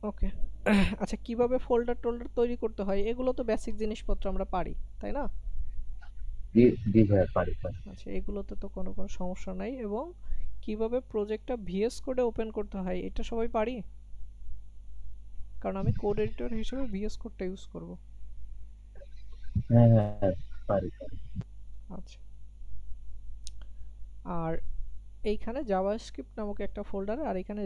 ওকে। আচ্ছা, কিভাবে ফোল্ডার টোল্ডার তৈরি করতে হয় এগুলো তো বেসিক জিনিসপত্র আমরা পারি, তাই না? জি জি ভাইয়া, পারি পারি। আচ্ছা, এগুলোতে তো কোনো সমস্যা নাই। এবং কিভাবে প্রজেক্টটা ভিএস কোডে ওপেন করতে হয় এটা সবাই পারি, কারণ আমি কোড এডিটর হিসেবে ভিএস কোডটা ইউজ করব। হ্যাঁ হ্যাঁ, পারি পারি। আচ্ছা। আর এইখানে জাভাস্ক্রিপ্ট নামক একটা ফোল্ডার, আর এখানে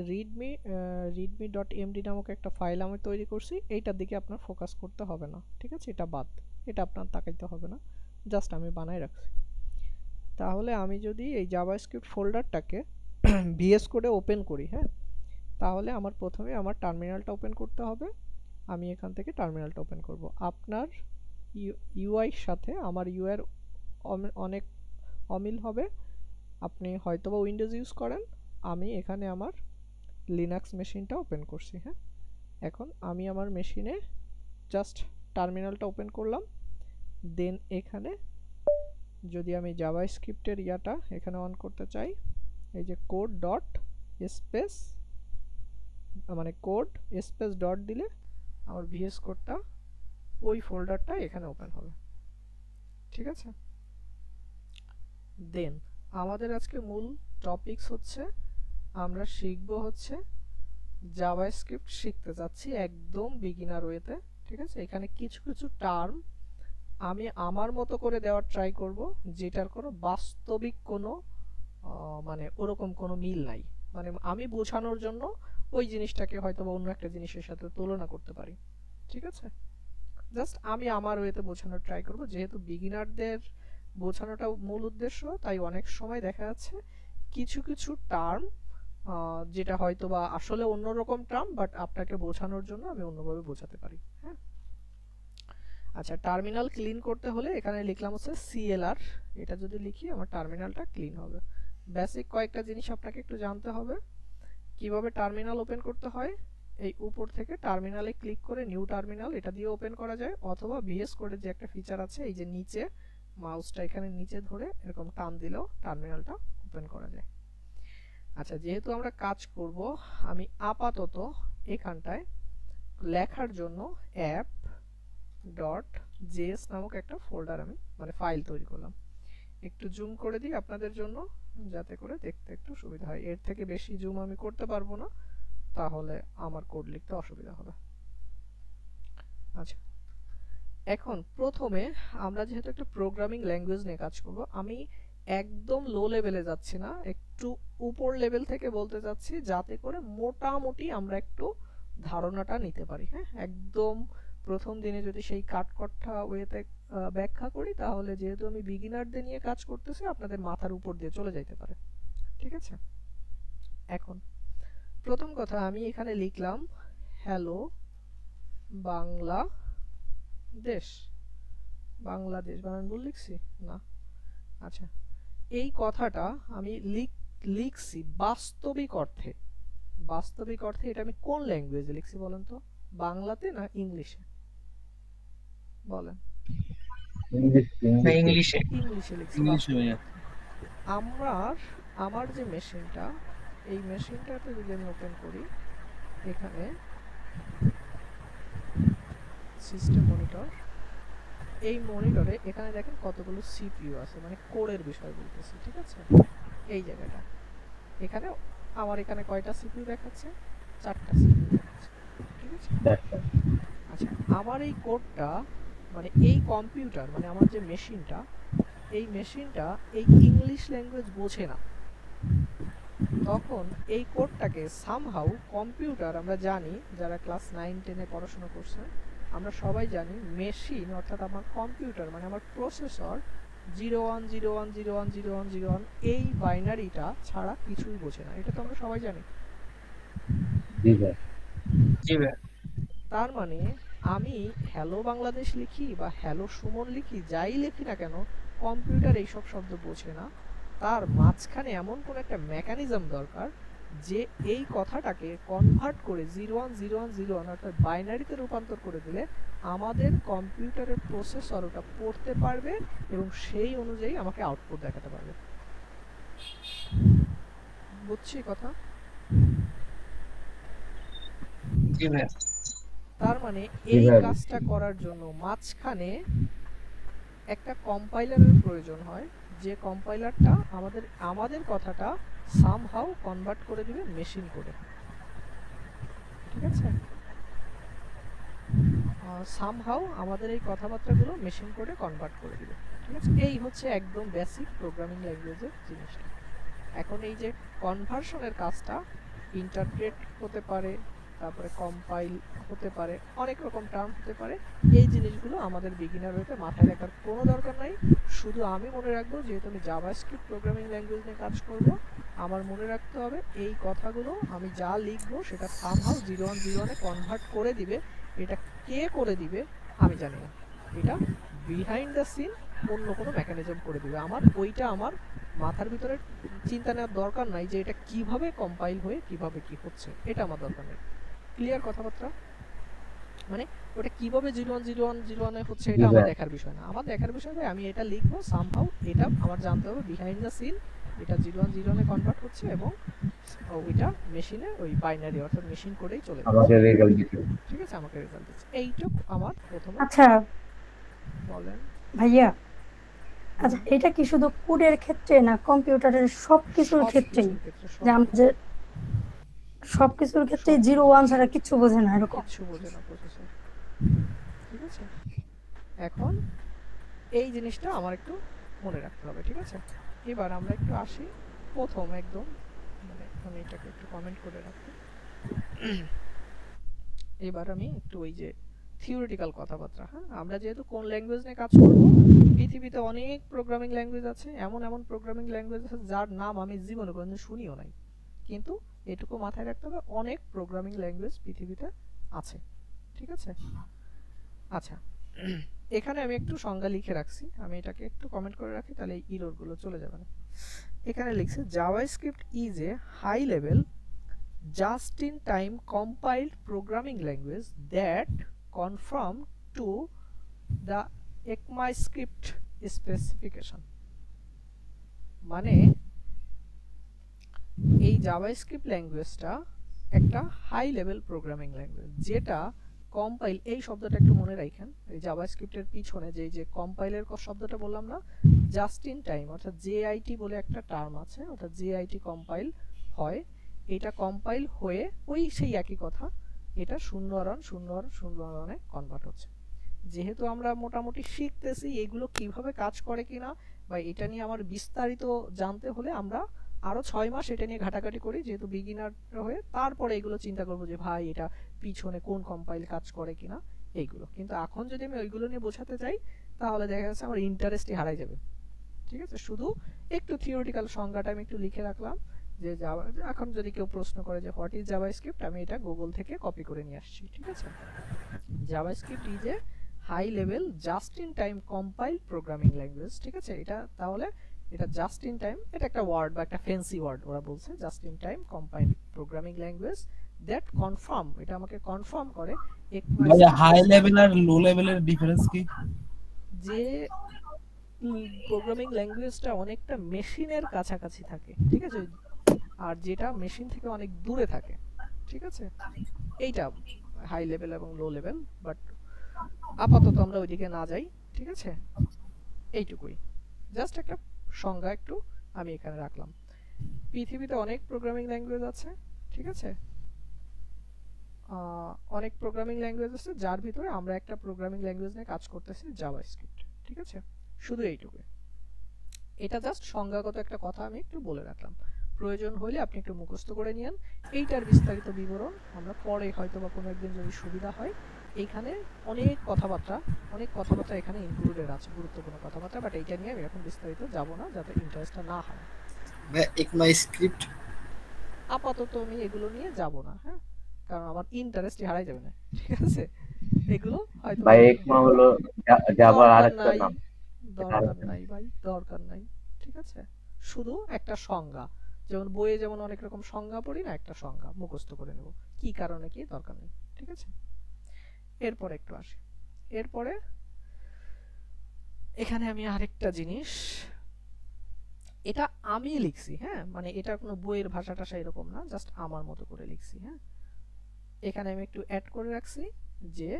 রিডমি ডট এমডি নামক একটা ফাইল আমি তৈরি করছি। এইটার দিকে আপনার ফোকাস করতে হবে না, ঠিক আছে? এটা বাদ, এটা আপনার তাকাইতে হবে না, জাস্ট আমি বানাই রাখছি। তাহলে আমি যদি এই জাভাস্ক্রিপ্ট ফোল্ডারটাকে ভিএস কোডে ওপেন করি, হ্যাঁ, তাহলে আমার প্রথমে আমার টার্মিনালটা ওপেন করতে হবে। আমি এখান থেকে টার্মিনালটা ওপেন করব। আপনার ইউআইয়ের সাথে আমার ইউআই এর অনেক অমিল হবে। আপনি হয়তোবা উইন্ডোজ ইউজ করেন, আমি এখানে আমার লিনাক্স মেশিনটা ওপেন করছি, হ্যাঁ। এখন আমি আমার মেশিনে জাস্ট টার্মিনালটা ওপেন করলাম। দেন এখানে যদি আমি জাভাস্ক্রিপ্টের ইয়াটা এখানে অন করতে চাই, এই যে কোড ডট স্পেস, মানে কোড স্পেস ডট দিলে আমার ভিএস কোডটা ওই ফোল্ডারটা এখানে ওপেন হবে, ঠিক আছে? দেন আমাদের আজকে মূল টপিকস হচ্ছে, আমরা শিখব হচ্ছে জাভাস্ক্রিপ্ট শিখতে যাচ্ছি একদম বিগিনার ওয়েতে, ঠিক আছে? এখানে কিছু কিছু টার্ম আমি আমার মতো করে দেওয়ার ট্রাই করব, যেটার কোনো বাস্তবিক কোনো মানে ওরকম কোনো মিল নাই। মানে আমি বোঝানোর জন্য ওই জিনিসটাকে হয়তো বা অন্য একটা জিনিসের সাথে তুলনা করতে পারি, ঠিক আছে? জাস্ট আমি আমার ওয়েতে বোঝানোর ট্রাই করব, যেহেতু বিগিনারদের বোঝানোটা মূল উদ্দেশ্য। তাই অনেক সময় দেখা যাচ্ছে কিছু কিছু টার্ম যেটা হয়তো বা আসলে অন্যরকম টার্ম, বাট আপনাকে বোঝানোর জন্য আমি অন্যভাবে বোঝাতে পারি, হ্যাঁ। আচ্ছা, টার্মিনাল ক্লিন করতে হলে এখানে লিখলাম হচ্ছে সিএলআর। এটা যদি লিখি আমার টার্মিনালটা ক্লিন হবে। বেসিক কয়েকটা জিনিস আপনাকে একটু জানতে হবে। কিভাবে টার্মিনাল ওপেন করতে হয়, এই উপর থেকে টার্মিনালে ক্লিক করে নিউ টার্মিনাল এটা দিয়ে ওপেন করা যায়, অথবা ভিএস কোডের যে একটা ফিচার আছে, এই যে নিচে মাউসটা এখানে নিচে ধরে এরকম টান দিলেও টার্মিনালটা ওপেন করা যায়। আচ্ছা, যেহেতু আমরা কাজ করব, আমি আপাতত এখানটায় লেখার জন্য অ্যাপ ডট জেএস নামক একটা ফোল্ডার আমি মানে ফাইল তৈরি করলাম। একটু জুম করে দিই আপনাদের জন্য, যাতে করে দেখতে একটু সুবিধা হয়। এর থেকে বেশি জুম আমি করতে পারবো না, তাহলে আমার কোড লিখতে অসুবিধা হবে। আচ্ছা, এখন প্রথমে আমরা যেহেতু একটা প্রোগ্রামিং ল্যাঙ্গুয়েজ নিয়ে কাজ করব, আমি একদম লো লেভেলে যাচ্ছি না, একটু উপর লেভেল থেকে বলতে যাচ্ছি, যাতে করে মোটামুটি আমরা একটু ধারণাটা নিতে পারি, হ্যাঁ। একদম প্রথম দিনে যদি সেই কাঠকটা ওয়েতে ব্যাখ্যা করি, তাহলে যেহেতু আমি বিগিনারদের নিয়ে কাজ করতেছি, আপনাদের মাথার উপর দিয়ে চলে যাইতে পারে, ঠিক আছে? এখন প্রথম কথা আমি এখানে লিখলাম হ্যালো বাংলাদেশ। বাংলাদেশ বানান ভুল লিখছি না? আচ্ছা, এই কথাটা আমি লিখছি বাস্তবিক অর্থে। বাস্তবিক অর্থে এটা আমি কোন ল্যাঙ্গুয়েজে লিখছি বলেন তো? বাংলাতে না ইংলিশে? বলেন। ইংলিশ না, ইংলিশে। ইংলিশে। ইংলিশে লিখছি ইংলিশে বাস্তবিক ভাইয়া। অর্থে। আমার আমার যে মেশিনটা, এই মেশিনটাতে যদি আমি ওপেন করি, এখানে সিস্টেম মনিটর, এই মনিটরে এখানে দেখেন কতগুলো সিপিইউ আছে, মানে কোরের বিষয় বলতেছি, ঠিক আছে? এই জায়গাটা এখানে আমার এখানে কয়টা সিপিইউ দেখাচ্ছে? 4টা সিপিইউ দেখাচ্ছে, ঠিক আছে? চারটা। আচ্ছা, আমার এই কোডটা মানে এই কম্পিউটার মানে আমার যে মেশিনটা, এই মেশিনটা এই ইংলিশ ল্যাঙ্গুয়েজ বোঝে না। তখন এই কোডটাকে সামহাউ কম্পিউটার, আমরা জানি যারা ক্লাস 9-10 এ পড়াশোনা করছেন, আমরা সবাই জানি মেশিন অর্থাৎ আমার কম্পিউটার মানে আমার প্রসেসর 0101010101 এই বাইনারিটা ছাড়া কিছুই বোঝে না। এটা তো আমরা সবাই জানি। জি ভাই। জি ভাইয়া। তার মানে আমি হ্যালো বাংলাদেশ লিখি বা হ্যালো সুমন লিখি, যাই লিখি না কেন, কম্পিউটার এইসব শব্দ বোঝে না। তার মাঝখানে এমন কোন একটা মেকানিজম দরকার, যে এই কথাটাকে কনভার্ট করে 010101 অর্থাৎ বাইনারিতে রূপান্তর করে দিলে আমাদের কম্পিউটারের প্রসেসর ওটা পড়তে পারবে এবং সেই অনুযায়ী আমাকে আউটপুট দেখাতে পারবে। বুঝছি কথা? জি ভাই। তার মানে জি এই ভাই, কাজটা করার জন্য মাঝখানে একটা কম্পাইলারের প্রয়োজন হয়, যে কম্পাইলারটা আমাদের কথাটা সামহাউ কনভার্ট করে দিবে মেশিন কোডে। ঠিক আছে, সামহাউ আমাদের এই কথাবার্তাগুলো মেশিন কোডে কনভার্ট করে দিবে। ঠিক আছে, এই হচ্ছে একদম বেসিক প্রোগ্রামিং ল্যাঙ্গুয়েজের জিনিসটা। এখন এই যে কনভার্সনের কাজটা ইন্টারপ্রেট হতে পারে, তারপরে কম্পাইল হতে পারে, অনেক রকম টার্ম হতে পারে। এই জিনিসগুলো আমাদের বিগিনার হতে মাথায় রাখার কোনো দরকার নাই। শুধু আমি মনে রাখবো, যেহেতু আমি জাভাস্ক্রিপ্ট প্রোগ্রামিং ল্যাঙ্গুয়েজ নিয়ে কাজ করব, আমার মনে রাখতে হবে এই কথাগুলো আমি যা লিখবো সেটা সামহাউ 0101 এ কনভার্ট করে দিবে। এটা কে করে দিবে আমি জানি না, এটা বিহাইন্ড দ্য সিন অন্য কোনো মেকানিজম করে দিবে। ওইটা আমার মাথার ভিতরে চিন্তা নেওয়ার দরকার নাই যে এটা কিভাবে কম্পাইল হয়ে কিভাবে কি হচ্ছে, এটা আমার দরকার নেই। ক্লিয়ার কথাবার্তা? মানে ওটা কিভাবে 0101 হচ্ছে এটা আমার দেখার বিষয় না। আমার দেখার বিষয় ভাই আমি এটা লিখবো সামহাউ, এটা আমার জানতে হবে বিহাইন্ড দ্য সিন এটা 0101 এ কনভার্ট হচ্ছে এবং ওইটা মেশিনে ওই বাইনারি অর্থাৎ মেশিন কোডেই চলে আমাকে যাচ্ছে। রেজাল্ট দিতে। ঠিক আছে, আমাকে রেজাল্ট দিচ্ছে। এইটুকু আমার প্রথমে আচ্ছা বলেন ভাইয়া, আচ্ছা এটা কি শুধু কোডের ক্ষেত্রে না কম্পিউটারের সবকিছুর ক্ষেত্রেই? সবকিছুর ক্ষেত্রে যে আমরা যে সবকিছুর ক্ষেত্রে 01 ছাড়া কিচ্ছু বোঝে না এরকম? কিচ্ছু বোঝে না প্রসেসর। ঠিক আছে, এখন এই জিনিসটা আমার একটু মনে রাখতে হবে। ঠিক আছে, এবার আমরা একটু আসি প্রথম একদম, মানে আমি এটাকে একটু কমেন্ট করে রাখি। এবার আমি একটু ওই যে থিওরিটিক্যাল কথাবার্তা, হ্যাঁ, আমরা যেহেতু কোন ল্যাঙ্গুয়েজ নিয়ে কাজ করব, পৃথিবীতে অনেক প্রোগ্রামিং ল্যাঙ্গুয়েজ আছে, এমন এমন প্রোগ্রামিং ল্যাঙ্গুয়েজ আছে যার নাম আমি জীবনে কোনোদিন শুনিও নাই, কিন্তু এটুকু মাথায় রাখতে হবে অনেক প্রোগ্রামিং ল্যাঙ্গুয়েজ পৃথিবীতে আছে। ঠিক আছে, আচ্ছা এখানে আমি একটু সংজ্ঞা লিখে রাখছি, আমি এটাকে একটু কমেন্ট করে রাখি, তাহলে এই ইরর গুলো চলে যাবে না। এখানে লিখছে JavaScript is a high level just in time compiled programming language that conform to the ECMAScript specification। মানে এই জাভাস্ক্রিপ্ট ল্যাঙ্গুয়েজটা একটা হাই লেভেল প্রোগ্রামিং ল্যাঙ্গুয়েজ যেটা কম্পাইল, এই শব্দটা একটু মনে রাখেন, এই জাভাস্ক্রিপ্টের পিছনে যে কম্পাইলের শব্দটা বললাম না, জাস্ট ইন টাইম অর্থাৎ জেআইটি বলে একটা টার্ম আছে, অর্থাৎ জেআইটি কম্পাইল হয়, এটা কম্পাইল হয়ে ওই সেই একই কথা, এটা 0 এ কনভার্ট হচ্ছে। যেহেতু আমরা মোটামুটি শিখতেছি এগুলো কিভাবে কাজ করে কিনা বা এটা নিয়ে আমার বিস্তারিত জানতে হলে আমরা আরো 6 মাস এটা নিয়ে ঘাটাঘাটি করি যেহেতু বিগিনার হয়ে, তারপরে এগুলো চিন্তা করবো যে ভাই এটা পিছনে কোন কম্পাইল কাজ করে কিনা এইগুলো। কিন্তু এখন যদি আমি ওইগুলো নিয়ে বোঝাতে চাই তাহলে দেখা যাচ্ছে আমার ইন্টারেস্টই হারাই যাবে। ঠিক আছে, শুধু একটু থিওরিটিক্যাল সংজ্ঞাটা আমি একটু লিখে রাখলাম যে এখন যদি কেউ প্রশ্ন করে যে হোয়াট ইজ জাভাস্ক্রিপ্ট, আমি এটা গুগল থেকে কপি করে নিয়ে আসছি। ঠিক আছে, JavaScript is a high level just in time compile programming language. ঠিক আছে, এটা তাহলে এটা জাস্ট ইন টাইম, এটা একটা ওয়ার্ড বা একটা ফ্যান্সি ওয়ার্ড, ওরা বলছে just in time compile programming language that confirm, এটা আমাকে কনফার্ম করে মানে হাই লেভেল আর লো লেভেলের ডিফারেন্স কি? যে প্রোগ্রামিং ল্যাঙ্গুয়েজটা অনেকটা মেশিনের কাছাকাছি থাকে, ঠিক আছে, আর যেটা মেশিন থেকে অনেক দূরে থাকে। ঠিক আছে, এইটা হাই লেভেল এবং লো লেভেল, বাট আপাতত আমরা ওইদিকে না যাই। ঠিক আছে, এইটুকুই, জাস্ট একটা সংজ্ঞা একটু আমি এখানে রাখলাম। পৃথিবীতে অনেক প্রোগ্রামিং ল্যাঙ্গুয়েজ আছে। ঠিক আছে, অনেক প্রোগ্রামিং ল্যাঙ্গুয়েজ আছে যার ভিতরে আমরা একটা প্রোগ্রামিং ল্যাঙ্গুয়েজ নিয়ে কাজ করতেছি, জাভাস্ক্রিপ্ট। ঠিক আছে, শুধু এইটুকুই, এটা জাস্ট সংজ্ঞাগত একটা কথা আমি একটু বলে রাখলাম, প্রয়োজন হলে আপনি একটু মুখস্থ করে নিন। এইটার বিস্তারিত বিবরণ আমরা পরে হয়তো বা কোনো একদিন যদি সুবিধা হয়, এইখানে অনেক কথাবার্তা এখানে ইনক্লুডেড আছে, গুরুত্বপূর্ণ কথাবার্তা, বাট এইটা নিয়ে আমি এখন বিস্তারিত যাব না যাতে ইন্টারেস্টটা না হয়। ECMAScript আপাতত আমি এগুলো নিয়ে যাব না, হ্যাঁ, কারণ আমার ইন্টারেস্টই হারাই যাবে না। ঠিক আছে, এগুলো হয়তো ভাই একমা হলো জাভা আরেকটা নাম। দরকার নাই ভাই, দরকার নাই। ঠিক আছে, শুধু একটা সংজ্ঞা, যেমন বইয়ে যেমন অনেক রকম সংজ্ঞা পড়ি না, একটা সংজ্ঞা মুখস্থ করে নেব, কি কারণে কি দরকার নেই। ঠিক আছে, এরপরে একটু আসি, এরপরে এখানে আমি আরেকটা জিনিস, এটা আমি লিখছি, হ্যাঁ, মানে এটা কোনো বইয়ের ভাষা টাষা এরকম না, জাস্ট আমার মতো করে লিখছি। হ্যাঁ, এখানে আমি একটু অ্যাড করে রাখছি যে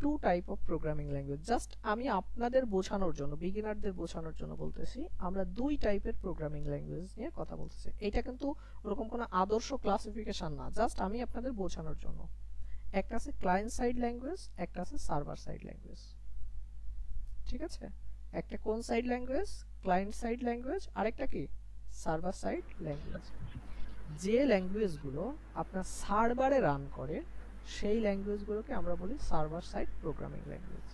two type of programming language. Just আমি আপনাদের বোঝানোর জন্য, বিগিনারদের বোঝানোর জন্য বলতেছি আমরা দুই টাইপের প্রোগ্রামিং ল্যাঙ্গুয়েজ নিয়ে কথা বলতেছি। এটা কিন্তু ওরকম কোনো আদর্শ ক্লাসিফিকেশন না, জাস্ট আমি আপনাদের বোঝানোর জন্য। একটা আছে ক্লায়েন্ট সাইড ল্যাঙ্গুয়েজ, একটা আছে সার্ভার সাইড ল্যাঙ্গুয়েজ। ঠিক আছে, একটা কোন side language? Client side language, আরেকটা কি সার্ভার সাইড ল্যাঙ্গুয়েজ। যে ল্যাঙ্গুয়েজগুলো আপনার সার্ভারে রান করে সেই ল্যাঙ্গুয়েজগুলোকে আমরা বলি সার্ভার সাইড প্রোগ্রামিং ল্যাঙ্গুয়েজ।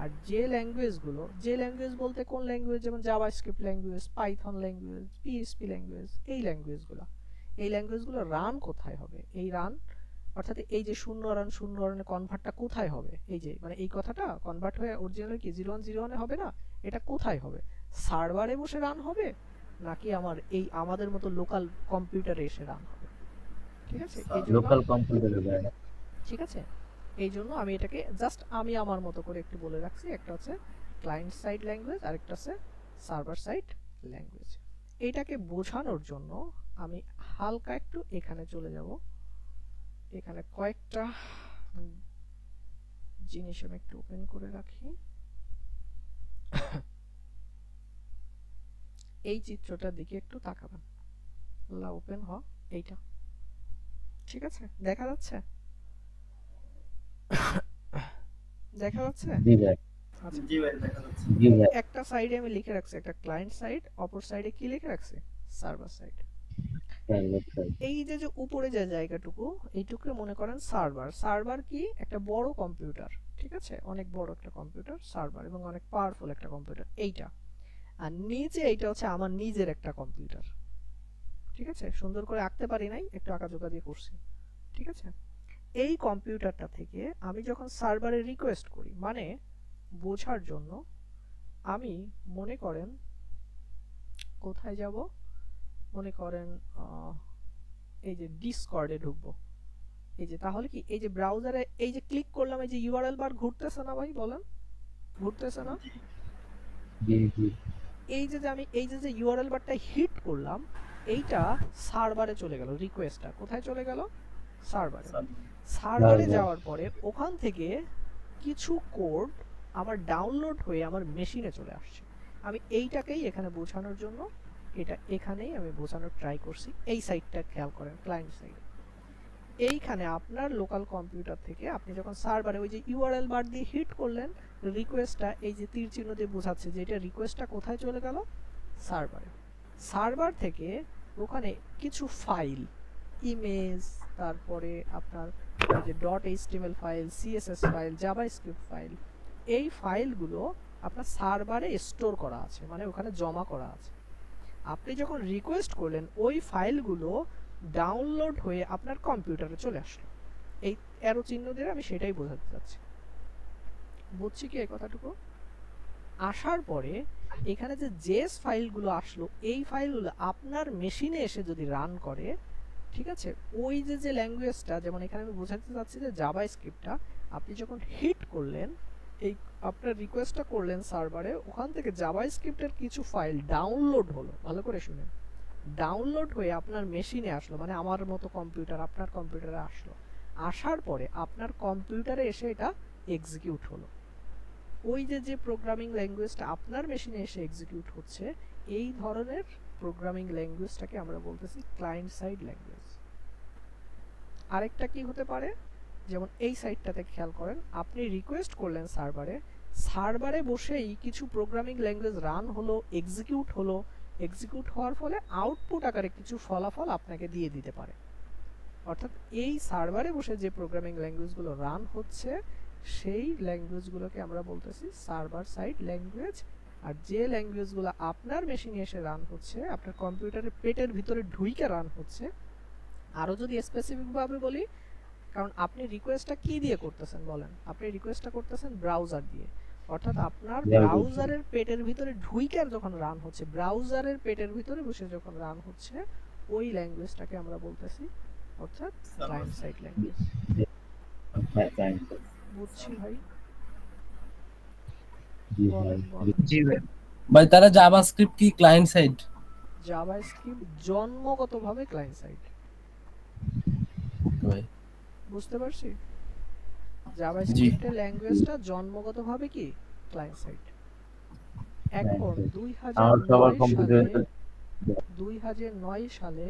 আর যে ল্যাঙ্গুয়েজ বলতে কোন ল্যাঙ্গুয়েজ? যেমন JavaScript language, Python language, PHP language, এই ল্যাঙ্গুয়েজগুলো রান কোথায় হবে? এই রান অর্থাৎ এই যে শূন্য রানের কনভার্টটা কোথায় হবে? এই যে মানে এই কথাটা কনভার্ট হয়ে অরিজিনাল কি 0101 এ হবে না, এটা কোথায় হবে? সার্ভারে বসে রান হবে নাকি আমাদের মতো লোকাল কম্পিউটারে এসে রান হবে? ঠিক আছে, লোকাল কম্পিউটারে যায়। ঠিক আছে, এই জন্য আমি এটাকে জাস্ট আমি আমার মতো করে একটু বলে রাখছি। একটা হচ্ছে ক্লায়েন্ট সাইড ল্যাঙ্গুয়েজ আর একটা হচ্ছে সার্ভার সাইড ল্যাঙ্গুয়েজ। এটাকে বোঝানোর জন্য আমি হালকা একটু এখানে চলে যাব। এখানে কয়েকটা জিনিস আমি একটু ওপেন করে রাখি। এই চিত্রটার দিকে একটু তাকাবেন। ওপেন হ, এইটা ঠিক আছে, দেখা যাচ্ছে? দেখা যাচ্ছে? জি ভাই, আচ্ছা, জি ভাই দেখা যাচ্ছে। জি ভাই। একটা সাইডে আমি লিখে রাখছি একটা ক্লায়েন্ট সাইড, অপর সাইডে কি লিখে রাখছি? Server side. এই যে যে উপরে যে জায়গাটুকু, এইটুকু মনে করেন সার্ভার। সার্ভার কি? একটা বড় কম্পিউটার, ঠিক আছে, অনেক বড় একটা কম্পিউটার সার্ভার, এবং অনেক পাওয়ারফুল একটা কম্পিউটার এইটা। আর নিচে এইটা হচ্ছে আমার নিজের একটা কম্পিউটার। ঠিক আছে, সুন্দর করে আঁকতে পারি নাই, একটু আঁকাজোকা দিয়ে করছি। ঠিক আছে, এই কম্পিউটারটা থেকে আমি যখন সার্ভারে রিকোয়েস্ট করি, মানে বোঝার জন্য আমি মনে করেন কোথায় যাব, মনে করেন এই যে ডিসকর্ডে ঢুকবো। এই যে তাহলে কি এই যে ব্রাউজারে এই যে ক্লিক করলাম, এই যে ইউআরএল বার ঘুরতেছে না ভাই? বলেন ঘুরতেছে না? জি জি। এই যে আমি এই যে ইউআরএল বারটা হিট করলাম, এইটা সার্ভারে চলে গেল। রিকোয়েস্টটা কোথায় চলে গেল? সার্ভারে যাওয়ার পরে ওখান থেকে কিছু কোড আমার ডাউনলোড হয়ে আমার মেশিনে চলে আসছে। আমি এইটাকেই এখানে বোঝানোর জন্য এটা এখানেই আমি বোঝানোর ট্রাই করছি। এই সাইডটা খেয়াল করেন, ক্লায়েন্ট সাইড। এইখানে আপনার লোকাল কম্পিউটার থেকে আপনি যখন সার্ভারে ওই যে ইউআরএল বার দিয়ে হিট করলেন, রিকোয়েস্টটা এই যে তীর চিহ্ন দিয়ে বোঝাচ্ছে যে এটা রিকোয়েস্টটা কোথায় চলে গেল? সার্ভারে। সার্ভার থেকে ওখানে কিছু ফাইল, ইমেজ, তারপরে আপনার যে .html file, CSS file, JavaScript file, এই ফাইলগুলো আপনার সার্ভারে স্টোর করা আছে, মানে ওখানে জমা করা আছে। আপনি যখন রিকোয়েস্ট করলেন ওই ফাইলগুলো ডাউনলোড হয়ে আপনার কম্পিউটারে চলে আসলো। এই অ্যারো চিহ্ন দিয়ে আমি সেটাই বোঝাতে চাচ্ছি। বুঝছি কি এই কথাটুকু? আসার পরে এখানে যে জেএস ফাইলগুলো আসলো, এই ফাইলগুলো আপনার মেশিনে এসে যদি রান করে, ঠিক আছে, ওই যে ল্যাঙ্গুয়েজটা, যেমন এখানে আমি বোঝাতে চাচ্ছি যে জাভাস্ক্রিপ্টটা আপনি যখন হিট করলেন, এই আপনার রিকোয়েস্টটা করলেন সার্ভারে, ওখান থেকে জাভাস্ক্রিপ্টের কিছু ফাইল ডাউনলোড হলো। ভালো করে শুনেন, ডাউনলোড হয়ে আপনার মেশিনে আসলো, মানে আমার মতো কম্পিউটার আপনার কম্পিউটারে আসলো। আসার পরে আপনার কম্পিউটারে এসে এটা এক্সিকিউট হলো। ওই যে প্রোগ্রামিং ল্যাঙ্গুয়েজটা আপনার মেশিনে এসে এক্সিকিউট হচ্ছে, এই ধরনের প্রোগ্রামিং ল্যাঙ্গুয়েজটাকে আমরা বলতেছি ক্লায়েন্ট সাইড ল্যাঙ্গুয়েজ। আরেকটা কি হতে পারে, যেমন এই সাইডটাতে খেয়াল করেন, আপনি রিকোয়েস্ট করলেন সার্ভারে বসেই কিছু প্রোগ্রামিং ল্যাঙ্গুয়েজ রান হলো, এক্সিকিউট হওয়ার ফলে আউটপুট আকারে কিছু ফলাফল আপনাকে দিয়ে দিতে পারে। অর্থাৎ এই সার্ভারে বসে যে প্রোগ্রামিং ল্যাঙ্গুয়েজগুলো রান হচ্ছে, সেই ল্যাঙ্গুয়েজগুলোকে আমরা বলতেছি সার্ভার সাইড ল্যাঙ্গুয়েজ। আর যে ল্যাঙ্গুয়েজগুলো আপনার মেশিনে এসে রান হচ্ছে, আপনার কম্পিউটারের পেটের ভিতরে ঢুইকে রান হচ্ছে, আরো যদি স্পেসিফিক ভাবে বলি, কারণ আপনি রিকোয়েস্টটা কি দিয়ে করতেছেন বলেন? আপনি রিকোয়েস্টটা করতেছেন ব্রাউজার দিয়ে। অর্থাৎ আপনার ব্রাউজারের পেটের ভিতরে ঢুইকে যখন রান হচ্ছে, ব্রাউজারের পেটের ভিতরে বসে যখন রান হচ্ছে, ওই ল্যাঙ্গুয়েজটাকে আমরা বলতেছি অর্থাৎ ক্লায়েন্ট সাইড ল্যাঙ্গুয়েজ। বুঝছি ভাই? জি ভাই। ভাই তারা জাভাস্ক্রিপ্ট কি ক্লায়েন্ট সাইড? জাভাস্ক্রিপ্ট জন্মগতভাবে ক্লায়েন্ট সাইড। ভাই বুঝতে পারছি? জাভাস্ক্রিপ্টের ল্যাঙ্গুয়েজটা জন্মগতভাবে কি ক্লায়েন্ট সাইড। এখন আমার সবার 2009 কম্পিউটারে সালে 2009 সালে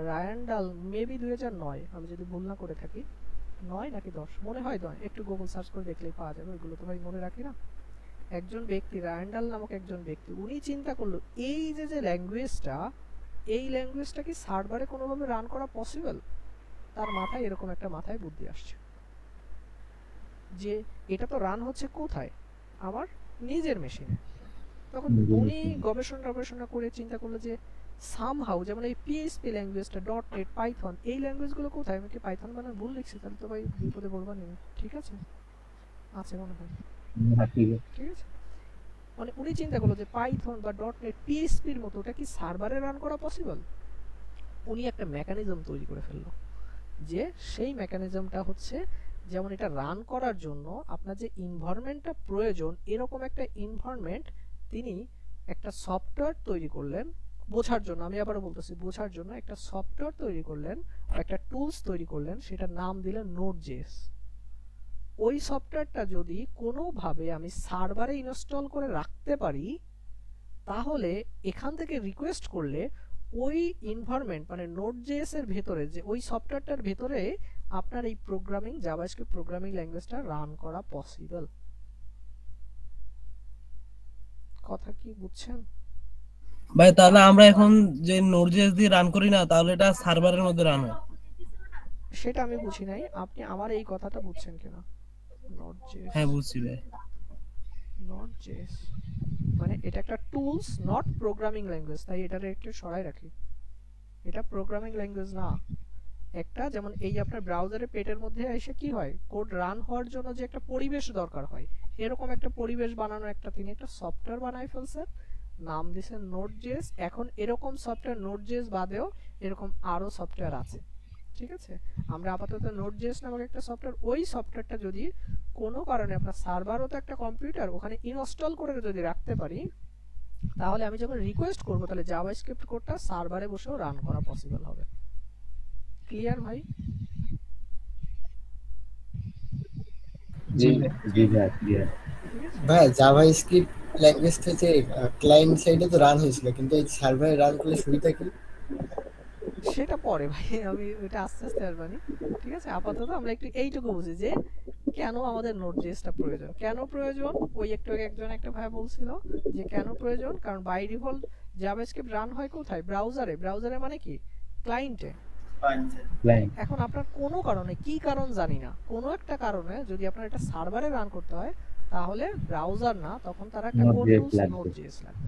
রায়ান্ডাল, মেবি 2009, আমি যদি ভুল না করে থাকি, 9 নাকি 10 মনে হয় 9, একটু গুগল সার্চ করে দেখলেই পাওয়া যাবে, ওইগুলো তো ভাই মনে রাখি না। একজন ব্যক্তি, রায়ান্ডাল নামক একজন ব্যক্তি, উনি চিন্তা করলো এই যে ল্যাঙ্গুয়েজটা, এই ল্যাঙ্গুয়েজটা কি সার্ভারে কোনোভাবে রান করা পসিবল। তার মাথায় এরকম একটা মাথায় বুদ্ধি আসছে যে এটা তো রান হচ্ছে কোথায়, আমার নিজের মেশিনে। তখন উনি গবেষণা করে চিন্তা করলো যে সামহাউ, যেমন এই পিএইচপি ল্যাঙ্গুয়েজটা, .NET, পাইথন, এই ল্যাঙ্গুয়েজগুলো কোথায়। আমি কি পাইথন বানান ভুল লিখছি? তাহলে তো ভাই বিপদে পড়বা নেই। ঠিক আছে, আছে মনে হয়, ঠিক আছে। মানে উনি চিন্তা করলো যে পাইথন বা .NET, পিএইচপির মতো ওটা কি সার্ভারে রান করা পসিবল। উনি একটা মেকানিজম তৈরি করে ফেললো, যে সেই মেকানিজমটা হচ্ছে যেমন এটা রান করার জন্য আপনার যে এনভায়রনমেন্টটা প্রয়োজন, এরকম একটা এনভায়রনমেন্ট তিনি একটা সফটওয়্যার তৈরি করলেন বোঝার জন্য। আমি আবারও বলতেছি, বোঝার জন্য একটা সফটওয়্যার তৈরি করলেন, একটা টুলস তৈরি করলেন, সেটার নাম দিলেন নোড.জেএস। ওই সফটওয়্যারটা যদি কোনোভাবে আমি সার্ভারে ইনস্টল করে রাখতে পারি, তাহলে এখান থেকে রিকোয়েস্ট করলে ওই এনভায়রনমেন্ট মানে নোড.জেএস এর ভেতরে, যে ওই সফটওয়্যারটার ভেতরে আপনার এই প্রোগ্রামিং, জাভাস্ক্রিপ্ট প্রোগ্রামিং ল্যাঙ্গুয়েজটা রান করা পসিবল। কথা কি বুঝছেন ভাই? তাহলে আমরা এখন যে নোড.জেএস দিয়ে রান করি না, তাহলে এটা সার্ভারের মধ্যে রান হয়? সেটা আমি বুঝি নাই, আপনি আমার এই কথাটা বুঝছেন কিনা। নোড.জেএস, হ্যাঁ বুঝছি ভাই। নোড.জেএস মানে এটা একটা টুলস, নট প্রোগ্রামিং ল্যাঙ্গুয়েজ, তাই এটারে একটু সরাই রাখি। এটা প্রোগ্রামিং ল্যাঙ্গুয়েজ না। একটা যেমন এই আপনার ব্রাউজারে পেটের মধ্যে এসে কি হয়, কোড রান হওয়ার জন্য যে একটা পরিবেশ দরকার হয়, এরকম একটা পরিবেশ বানানো একটা তিনি একটা সফটওয়্যার বানাই ফেলছেন, নাম দিয়েছেন নোড.জেএস। এখন এরকম সফটওয়্যার নোড.জেএস বাদেও এরকম আরো সফটওয়্যার আছে, ঠিক আছে। আমরা আপাতত নোড.জেএস নামক একটা সফটওয়্যার, ওই সফটওয়্যারটা যদি কোনো কারণে আপনার সার্ভারও তো একটা কম্পিউটার, ওখানে ইনস্টল করে যদি রাখতে পারি, তাহলে আমি যখন রিকোয়েস্ট করব, তাহলে জাভাস্ক্রিপ্ট কোডটা সার্ভারে বসেও রান করা পসিবল হবে। ক্লিয়ার ভাই? জি জি ভাই, ক্লিয়ার। ভাই জাভাস্ক্রিপ্ট ল্যাঙ্গুয়েজটা যে ক্লায়েন্ট সাইডে তো রান হয়েছিল, কিন্তু এই সার্ভারে রান করলে সুবিধা কি? সেটা পরে ভাই, আমি এটা আস্তে আস্তে আসবানি। ঠিক আছে, আপাতত আমরা একটু এইটুকু বুঝি যে কেন আমাদের নোড.জেএসটা প্রয়োজন। কেন প্রয়োজন, ওই একটু আগে একজন একটা ভাই বলছিল যে কেন প্রয়োজন, কারণ বাই ডিফল্ট জাভাস্ক্রিপ্ট রান হয় কোথায়, ব্রাউজারে। ব্রাউজারে মানে কি, ক্লায়েন্টে। এখন আপনার কোনো কারণে, কি কারণ জানি না, কোনো একটা কারণে যদি আপনার এটা সার্ভারে রান করতে হয়, তাহলে ব্রাউজার না, তখন তারা একটা কোড টুলস নোড.জেএস লাগবে।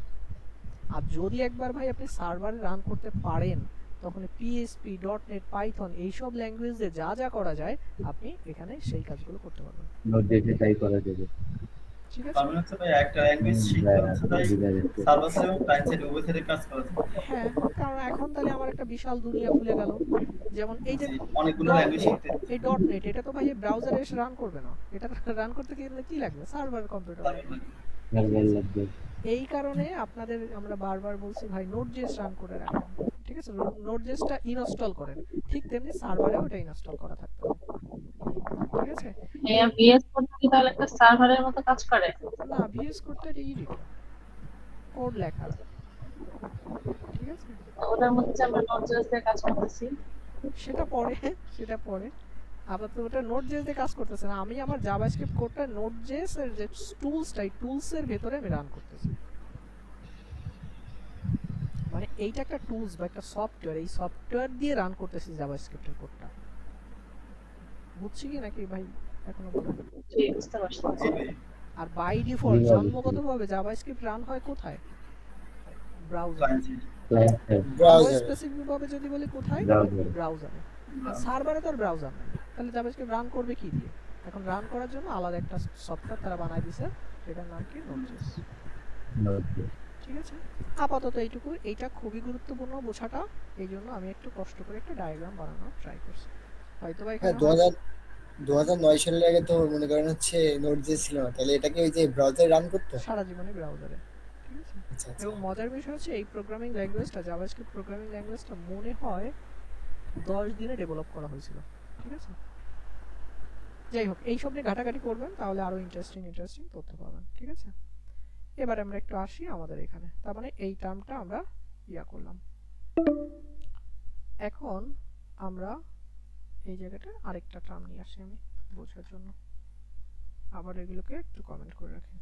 আর যদি একবার ভাই আপনি সার্ভারে রান করতে পারেন, তখন পিএইচপি, .NET, পাইথন এইসব ল্যাঙ্গুয়েজে যা যা করা যায়, আপনি এখানে সেই কাজগুলো করতে পারবেন। নোড.জেএস তাই করা যাবে। ঠিক আছে, আমি হচ্ছে ভাই একটা ল্যাঙ্গুয়েজ শিখতে হচ্ছে তাই সার্ভার সাইড এবং ক্লায়েন্ট সাইড উভয় সাইডে কাজ করা যায়। হ্যাঁ, কারণ এখন তাহলে আমার একটা বিশাল দুনিয়া খুলে গেল। যেমন এই যে অনেকগুলো ল্যাঙ্গুয়েজ শিখতে, এই .NET, এটা তো ভাই ব্রাউজারে এসে রান করবে না, এটা রান করতে গেলে কি লাগবে, সার্ভার কম্পিউটার লাগবে। এই কারণে আপনাদের আমরা বারবার বলছি ভাই নোড.জেএস রান করে রাখেন। ঠিক আছে, নোড.জেএসটা ইনস্টল করেন, ঠিক তেমনি সার্ভারেও এটা ইনস্টল করা থাকতে হবে। ঠিক আছে, এই ভিএস কোড কি তাহলে একটা সার্ভারের মতো কাজ করে? না, ভিএস কোডটা এডিট কোড লেখা, ঠিক আছে। ওটার মধ্যে যে আমরা নোড.জেএস দিয়ে কাজ করতেছি, সেটা পরে আপাতত ওটা নোড.জেএস দিয়ে কাজ করতেছে না। আমি আমার জাভাস্ক্রিপ্ট কোডটা নোড.জেএস এর যে টুলসের ভেতরে আমি রান করতেছি। মানে এইটা একটা টুলস বা একটা সফটওয়্যার, এই সফটওয়্যার দিয়ে রান করতেছি জাভাস্ক্রিপ্টের কোডটা। বুঝছি কি নাকি ভাই এখনো বলেন? জি বুঝতে পারছি। আর বাই ডিফল্ট জন্মগতভাবে জাভাস্ক্রিপ্ট রান হয় কোথায়, ব্রাউজার। ব্রাউজার স্পেসিফিক ভাবে যদি বলি কোথায়, ব্রাউজারে। সার্ভারে তো আর ব্রাউজার নাই, তাহলে জাভাস্ক্রিপ্ট রান করবে কি দিয়ে? এখন রান করার জন্য আলাদা একটা সফটওয়্যার তারা বানাই দিয়েছে, সেটার নাম কি, নোড.জেএস। ঠিক আছে, আপাতত এইটুকু। এইটা খুবই গুরুত্বপূর্ণ বোঝাটা, এই জন্য আমি একটু কষ্ট করে একটা ডায়াগ্রাম বানানোর ট্রাই করছি। হয়তো ভাই হ্যাঁ, 2009 সালের আগে তো মনে করেন হচ্ছে নোড.জেএস ছিল না, তাহলে এটাকে ওই যে ব্রাউজারে রান করতো সারা জীবনে ব্রাউজারে। ঠিক আছে, আচ্ছা আচ্ছা। এবং মজার বিষয় হচ্ছে এই প্রোগ্রামিং ল্যাঙ্গুয়েজটা, জাভাস্ক্রিপ্ট প্রোগ্রামিং ল্যাঙ্গুয়েজটা মনে হয় 10 দিনে ডেভেলপ করা হয়েছিল। ঠিক আছে, যাই হোক এইসব নিয়ে ঘাটাঘাটি করবেন, তাহলে আরো ইন্টারেস্টিং তথ্য পাবেন। ঠিক আছে, এবার আমরা একটু আসি আমাদের এখানে। তার মানে এই টার্মটা আমরা করলাম। এখন আমরা এই জায়গাটা আরেকটা টার্ম নিয়ে আসি আমি বোঝার জন্য, আবার এগুলোকে একটু কমেন্ট করে রাখি।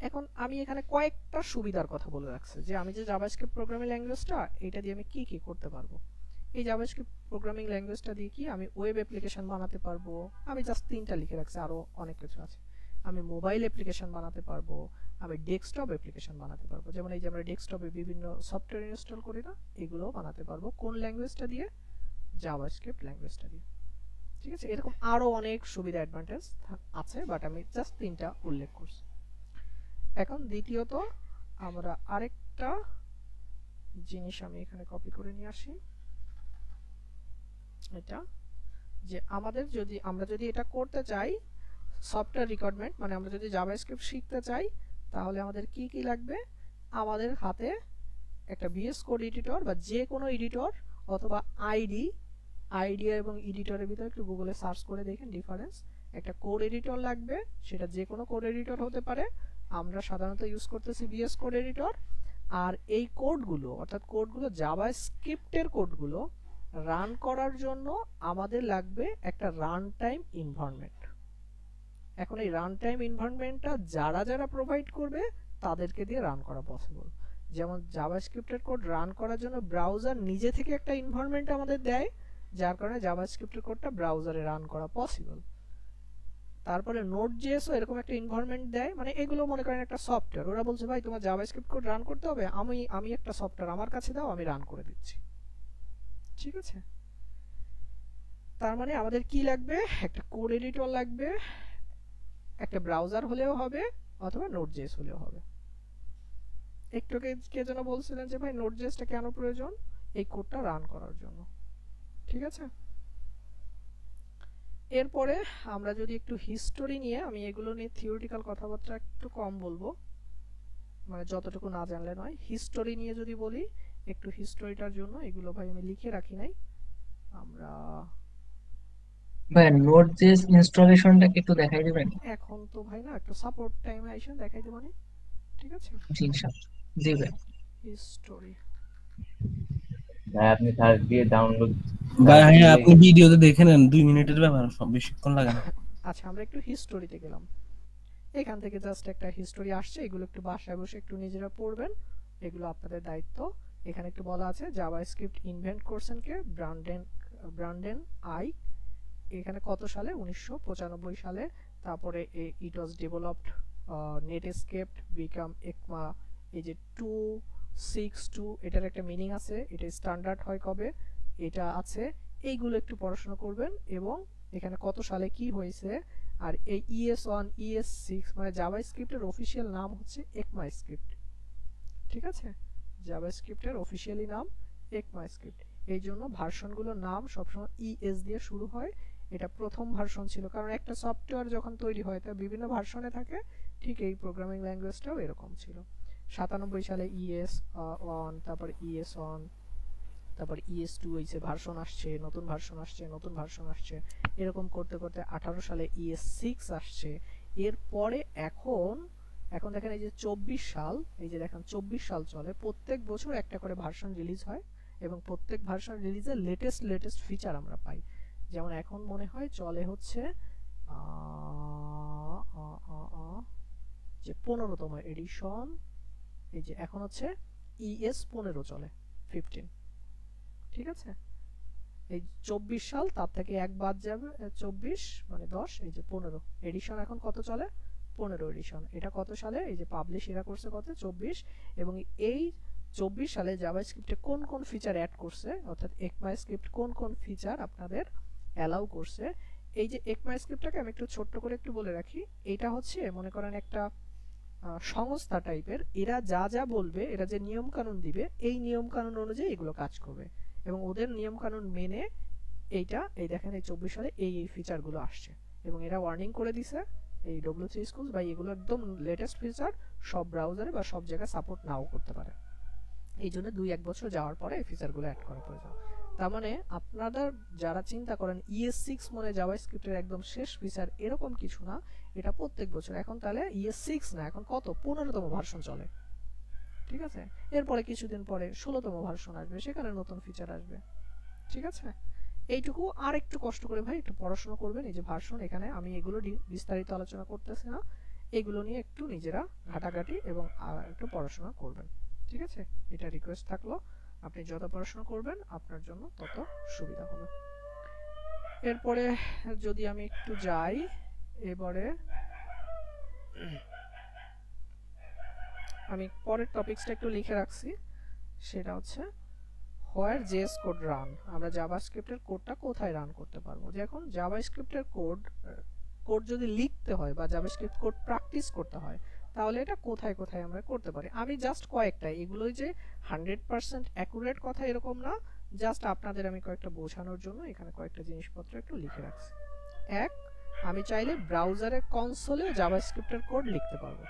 এখন আমি এখানে কয়েকটা সুবিধার কথা বলে রাখছি, যে আমি যে জাভাস্ক্রিপ্ট প্রোগ্রামিং ল্যাঙ্গুয়েজটা, এটা দিয়ে আমি কি কি করতে পারবো। এই জাভাস্ক্রিপ্ট প্রোগ্রামিং ল্যাঙ্গুয়েজটা দিয়ে কি আমি ওয়েব অ্যাপ্লিকেশন বানাতে পারবো। আমি জাস্ট 3টা লিখে রাখছি, আরো অনেক কিছু আছে। আমি মোবাইল অ্যাপ্লিকেশন বানাতে পারবো, আমি ডেস্কটপ অ্যাপ্লিকেশন বানাতে পারবো। যেমন এই যে আমরা ডেস্কটপে বিভিন্ন সফটওয়্যার ইনস্টল করি না, এগুলোও বানাতে পারবো কোন ল্যাঙ্গুয়েজটা দিয়ে, জাভাস্ক্রিপ্ট ল্যাঙ্গুয়েজটা দিয়ে। ঠিক আছে, এরকম আরো অনেক সুবিধা অ্যাডভান্টেজ আছে, বাট আমি জাস্ট 3টা উল্লেখ করছি। এখন দ্বিতীয়ত আমরা আরেকটা জিনিস আমি এখানে কপি করে নিয়ে আসি, এটা যে আমরা যদি এটা করতে চাই সফটওয়্যার রিকোয়ারমেন্ট, মানে আমরা যদি জাভাস্ক্রিপ্ট শিখতে চাই, তাহলে আমাদের কি কি লাগবে। আমাদের হাতে একটা ভিএস কোড এডিটর বা যে কোনো এডিটর, অথবা আইডি এবং এডিটরের ভিতরে একটু গুগলে সার্চ করে দেখেন ডিফারেন্স। একটা কোড এডিটর লাগবে, সেটা যে কোনো কোড এডিটর হতে পারে। আমরা সাধারণত ইউজ করতেছি ভিএস কোড এডিটর। আর এই কোডগুলো, অর্থাৎ কোডগুলো জাভাস্ক্রিপ্টের কোডগুলো রান করার জন্য আমাদের লাগবে একটা রান টাইম এনভায়রনমেন্ট। এখন এই রান টাইম এনভায়রনমেন্টটা যারা প্রোভাইড করবে তাদেরকে দিয়ে রান করা পসিবল। যেমন জাভাস্ক্রিপ্টের কোড রান করার জন্য ব্রাউজার নিজে থেকে একটা এনভায়রনমেন্ট আমাদের দেয়, যার কারণে জাভাস্ক্রিপ্টের কোডটা ব্রাউজারে রান করা পসিবল। তারপরে নোড.js-ও এরকম একটা এনভায়রনমেন্ট দেয়, মানে এগুলো মনে করেন একটা সফটওয়্যার। ওরা বলছে ভাই তোমার জাভাস্ক্রিপ্ট কোড রান করতে হবে, আমি একটা সফটওয়্যার আমার কাছে দাও, আমি রান করে দিচ্ছি। ঠিক আছে, তার মানে আমাদের কি লাগবে, একটা কোড এডিটর লাগবে, একটা ব্রাউজার হলেও হবে, অথবা নোড.js হলেও হবে। একটু কে যেন বলছিলেন যে ভাই নোড.js-টা কেন প্রয়োজন, এই কোডটা রান করার জন্য। ঠিক আছে, এরপরে আমরা যদি একটু হিস্টোরি নিয়ে, আমি এগুলো নিয়ে থিওরিটিক্যাল কথাবার্তা একটু কম বলবো, মানে যতটুকু না জানলে নয়। হিস্টোরি নিয়ে যদি বলি, একটু হিস্টোরিটার জন্য এগুলো ভাই আমি লিখে রাখি নাই। আমরা ভাই নোড.js ইনস্টলেশনটা একটু দেখাই দিবেন? এখন তো ভাই না, একটু সাপোর্ট টাইমে আইসেন দেখাই দেব নি। ঠিক আছে, জি ইনশাআল্লাহ। জি ভাই। হিস্টোরি ভাই আপনি সার্চ দিয়ে ডাউনলোড ভাই হ্যাঁ, আপনি ভিডিওতে দেখে নেন, 2 মিনিটের ব্যাপার, সব বেশিক্ষণ লাগে না। আচ্ছা, আমরা একটু হিস্টোরিতে গেলাম। এখান থেকে জাস্ট একটা হিস্টোরি আসছে, এগুলো একটু বাসায় বসে একটু নিজেরা পড়বেন, এগুলো আপনাদের দায়িত্ব। এখানে একটু বলা আছে জাভাস্ক্রিপ্ট ইনভেন্ট করছেন কে, ব্রান্ডেন আই। এখানে কত সালে, 1995 সালে। তারপরে it was developed Netscape became ECMA. এই যে 262, এটার একটা মিনিং আছে, এটা স্ট্যান্ডার্ড হয় কবে, এটা আছে। এইগুলো একটু পড়াশোনা করবেন, এবং এখানে কত সালে কি হয়েছে। আর এই ES1 ES6 মানে জাভাস্ক্রিপ্টের অফিশিয়াল নাম হচ্ছে ECMAScript। ঠিক আছে, জাভাস্ক্রিপ্টের অফিশিয়ালি নাম ECMAScript। এই জন্য ভার্সনগুলোর নাম সবসময় ES দিয়ে শুরু হয়। এটা প্রথম ভার্সন ছিল, কারণ একটা সফটওয়্যার যখন তৈরি হয় তা বিভিন্ন ভার্সনে থাকে, ঠিক এই প্রোগ্রামিং ল্যাঙ্গুয়েজটাও এরকম ছিল। 97 সালে ES1, তারপর ES1, তারপর ES2 হইছে, ভার্সন আসছে, নতুন ভার্সন আসছে, নতুন ভার্সন আসছে, এরকম করতে করতে 18 সালে ES6 আসছে। এরপরে এখন দেখেন এই যে 24 সাল, এই যে দেখেন 24 সাল চলে, প্রত্যেক বছর একটা করে ভার্সন রিলিজ হয়, এবং প্রত্যেক ভার্সন রিলিজে লেটেস্ট ফিচার আমরা পাই। যেমন এখন মনে হয় চলে হচ্ছে যে 15তম এডিশন, এই যে এখন হচ্ছে ES15 চলে, 15। ঠিক আছে, এই 24 সাল, তার থেকে এক বাদ যাবে, 24 মানে 10, এই যে 15 এডিশন এখন কত চলে, 15 এডিশন। এটা কত সালে, এই যে পাবলিশ এরা করছে কত, 24। এবং এই 24 সালে জাভাস্ক্রিপ্টে কোন কোন ফিচার অ্যাড করছে, অর্থাৎ ECMAScript কোন কোন ফিচার আপনাদের অ্যালাউ করছে। এই যে ECMAScriptটাকে আমি একটু ছোট্ট করে একটু বলে রাখি, এটা হচ্ছে মনে করেন একটা সংস্থা টাইপের। এরা যা বলবে, এরা যে নিয়ম কানুন দিবে, এই নিয়ম কানুন অনুযায়ী এগুলো কাজ করবে, এবং ওদের নিয়ম কানুন মেনে এইটা, এই দেখেন এই 24 সালে এই ফিচারগুলো আসছে, এবং এরা ওয়ার্নিং করে দিছে এই W3 Schools ভাই এগুলো একদম লেটেস্ট ফিচার, সব ব্রাউজারে বা সব জায়গায় সাপোর্ট নাও করতে পারে। এই জন্য 2-1 বছর যাওয়ার পরে এই ফিচারগুলো অ্যাড করা প্রয়োজন। তার মানে আপনাদের যারা চিন্তা করেন ES6 মনে জাভাস্ক্রিপ্টের একদম শেষ ফিচার, এরকম কিছু না, এটা প্রত্যেক বছর। এখন তাহলে ES6 না, এখন কত 15তম ভার্সন চলে, ঠিক আছে? এরপরে কিছুদিন পরে 16তম ভার্সন আসবে, সেখানে নতুন ফিচার আসবে, ঠিক আছে? এইটুকু আর একটু কষ্ট করে ভাই একটু পড়াশোনা করবেন। এই যে ভার্সন, এখানে আমি এগুলো বিস্তারিত আলোচনা করতেছি না, এগুলো নিয়ে একটু নিজেরা ঘাটাঘাটি এবং একটু পড়াশোনা করবেন, ঠিক আছে? এটা রিকোয়েস্ট থাকলো, আপনি যত পড়াশোনা করবেন আপনার জন্য তত সুবিধা হবে। এরপরে যদি আমি একটু যাই, এবারে আমি পরের টপিকসটা একটু লিখে রাখছি, সেটা হচ্ছে হোয়ার জেএস কোড রান। আমরা জাভাস্ক্রিপ্টের কোডটা কোথায় রান করতে পারবো? যখন জাভাস্ক্রিপ্টের কোড যদি লিখতে হয় বা জাভাস্ক্রিপ্ট কোড প্র্যাকটিস করতে হয়, তাহলে এটা কোথায় কোথায় আমরা করতে পারি। আমি জাস্ট কয়েকটা, এগুলোই যে 100% অ্যাকুরেট কথা এরকম না, জাস্ট আপনাদের আমি কয়েকটা বোঝানোর জন্য এখানে কয়েকটা জিনিসপত্র একটু লিখে রাখছি। এক, আমি চাইলে ব্রাউজারের কনসোলে জাভাস্ক্রিপ্টের কোড লিখতে পারবো।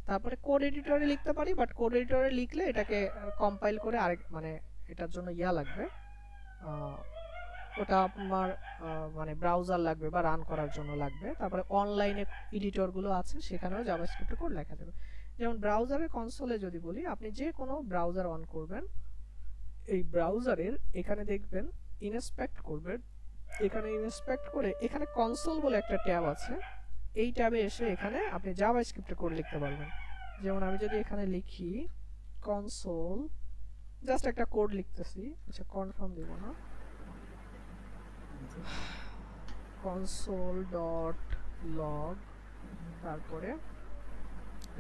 তারপরে কোড এডিটরে লিখতে পারি, বাট কোড এডিটরে লিখলে এটাকে কম্পাইল করে আরেক মানে এটার জন্য লাগবে, ওটা আমার মানে ব্রাউজার লাগবে বা রান করার জন্য লাগবে। তারপরে অনলাইনে এডিটরগুলো আছে, সেখানেও জাভাস্ক্রিপ্টের কোড লেখা যাবে। যেমন ব্রাউজারের কনসোলে যদি বলি, আপনি যে কোনো ব্রাউজার অন করবেন, এই ব্রাউজারের এখানে দেখবেন ইনস্পেক্ট করবেন, এখানে ইনস্পেক্ট করে এখানে কনসোল বলে একটা ট্যাব আছে, এই ট্যাবে এসে এখানে আপনি জাভাস্ক্রিপ্টে কোড লিখতে পারবেন। যেমন আমি যদি এখানে লিখি কনসোল, জাস্ট একটা কোড লিখতেছি, আচ্ছা কনফার্ম দেব না, console.log, তারপরে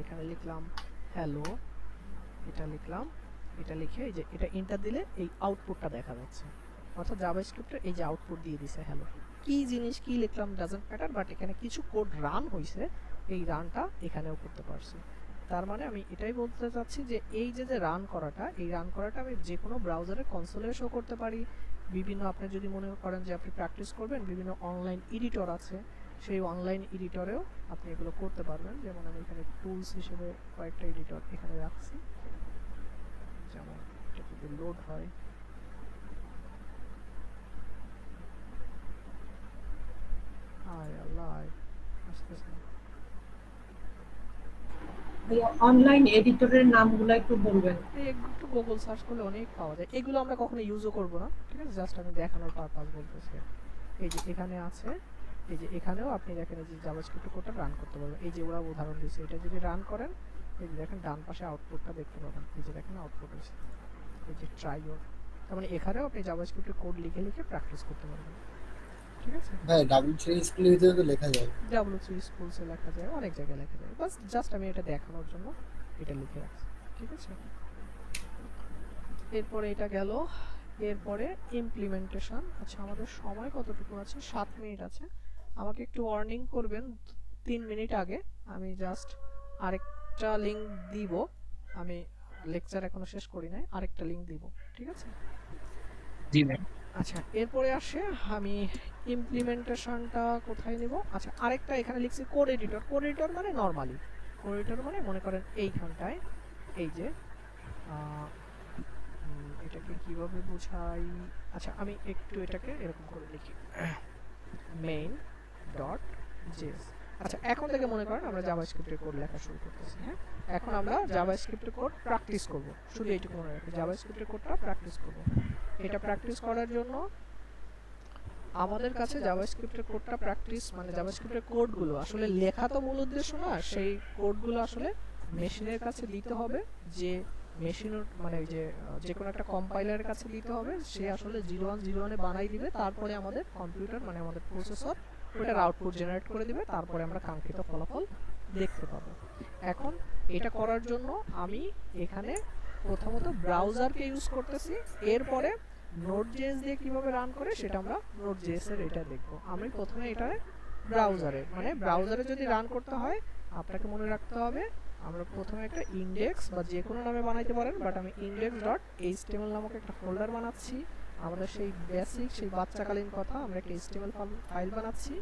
এখানে লিখলাম হ্যালো, এটা লিখলাম, এটা লিখে এই যে এটা এন্টার দিলে এই আউটপুটটা দেখা যাচ্ছে, অর্থাৎ জাভাস্ক্রিপ্টের এই যে আউটপুট দিয়ে দিছে হ্যালো। কি জিনিস কি লিখলাম ডাজন্ট ম্যাটার, বাট এখানে কিছু কোড রান হইছে, এই রানটা এখানেও করতে পারছি। তার মানে আমি এটাই বলতে চাচ্ছি যে এই যে রান করাটা, এই রান করাটা আমি যে কোনো ব্রাউজারের কনসোলে শো করতে পারি। বিভিন্ন আপনি যদি মনে করেন যে আপনি প্র্যাকটিস করবেন, বিভিন্ন অনলাইন এডিটর আছে, সেই অনলাইন এডিটরেও আপনি এগুলো করতে পারবেন। যেমন আমি এখানে টুলস হিসেবে কয়েকটা এডিটর এখানে রাখছি, যেমন এটা যদি লোড হয়, আয় আল্লাহ আসতেছে না, অনলাইন এডিটরের নামগুলো একটু বলবেন। এই একটু গুগল সার্চ করলে অনেক পাওয়া যায়, এগুলো আমরা কখনো ইউজও করব না, ঠিক আছে? জাস্ট আমি দেখানোর পারপাস বলতেছি। এই যে এখানে আছে, এই যে এখানেও আপনি দেখেন এই যে জাভাস্ক্রিপ্ট কোডটা রান করতে পারবেন। এই যে ওরা উদাহরণ দিয়েছে, এটা যদি রান করেন, এই যে দেখেন ডান পাশে আউটপুটটা দেখতে পাবেন, এই যে দেখেন আউটপুট হয়েছে, এই যে ট্রাই ইউর। তার মানে এখানেও আপনি জাভাস্ক্রিপ্টের কোড লিখে লিখে প্র্যাকটিস করতে পারবেন, ঠিক আছে? ভাই W3 স্কুল ভিতরে তো লেখা যায়, W3 স্কুলসে লেখা যায়, অনেক জায়গায় লেখা যায়, বাস জাস্ট আমি এটা দেখানোর জন্য এটা লিখে রাখছি, ঠিক আছে? এরপরে এটা গেল, এরপরে ইমপ্লিমেন্টেশন। আচ্ছা আমাদের সময় কতটুকু আছে? 7 মিনিট আছে। আমাকে একটু ওয়ার্নিং করবেন 3 মিনিট আগে, আমি জাস্ট আরেকটা লিংক দিব, আমি লেকচার এখনো শেষ করি নাই, আরেকটা লিংক দিব, ঠিক আছে? জি ভাই। আচ্ছা এরপরে আসে আমি ইমপ্লিমেন্টেশনটা কোথায় নিব? আচ্ছা আরেকটা এখানে লিখছি কোড এডিটর। কোড এডিটর মানে নরমালি কোড এডিটর মানে মনে করেন এইখানটায় এই যে এটাকে কিভাবে বোঝাই, আচ্ছা আমি একটু এটাকে এরকম করে লিখি main.js। আচ্ছা এখন থেকে মনে করেন আমরা জাভাস্ক্রিপ্টের কোড লেখা শুরু করতেছি। হ্যাঁ এখন আমরা জাভাস্ক্রিপ্টের কোড প্র্যাকটিস করব, শুধু এইটুকু মনে রাখবেন জাভাস্ক্রিপ্টের কোডটা প্র্যাকটিস করব। এটা প্র্যাকটিস করার জন্য আমাদের কাছে জাভাস্ক্রিপ্টের কোডটা প্র্যাকটিস মানে জাভাস্ক্রিপ্টের কোডগুলো আসলে লেখা তো মূল উদ্দেশ্য না, সেই কোডগুলো আসলে মেশিনের কাছে দিতে হবে, যে মেশিনের মানে যে কোনো একটা কম্পাইলারের কাছে দিতে হবে, সে আসলে 0101 এ বানাই দিবে, তারপরে আমাদের কম্পিউটার মানে আমাদের প্রসেসর ওটার আউটপুট জেনারেট করে দিবে, তারপরে আমরা কাঙ্ক্ষিত ফলাফল দেখতে পাবো। এখন এটা করার জন্য আমি এখানে প্রথমত ব্রাউজারকে ইউজ করতেছি, এরপরে Node.js দিয়ে কিভাবে রান করে সেটা আমরা Node.js এর এটা দেখব। আমি প্রথমে এটা ব্রাউজারে মানে ব্রাউজারে যদি রান করতে হয় আপনাকে মনে রাখতে হবে আমরা প্রথমে একটা ইনডেক্স বা যে কোনো নামে বানাইতে পারেন, বাট আমি index.html নামক একটা ফোল্ডার বানাচ্ছি। আমাদের সেই বেসিক সেই বাচ্চাকালীন কথা, আমরা একটা HTML ফাইল বানাচ্ছি।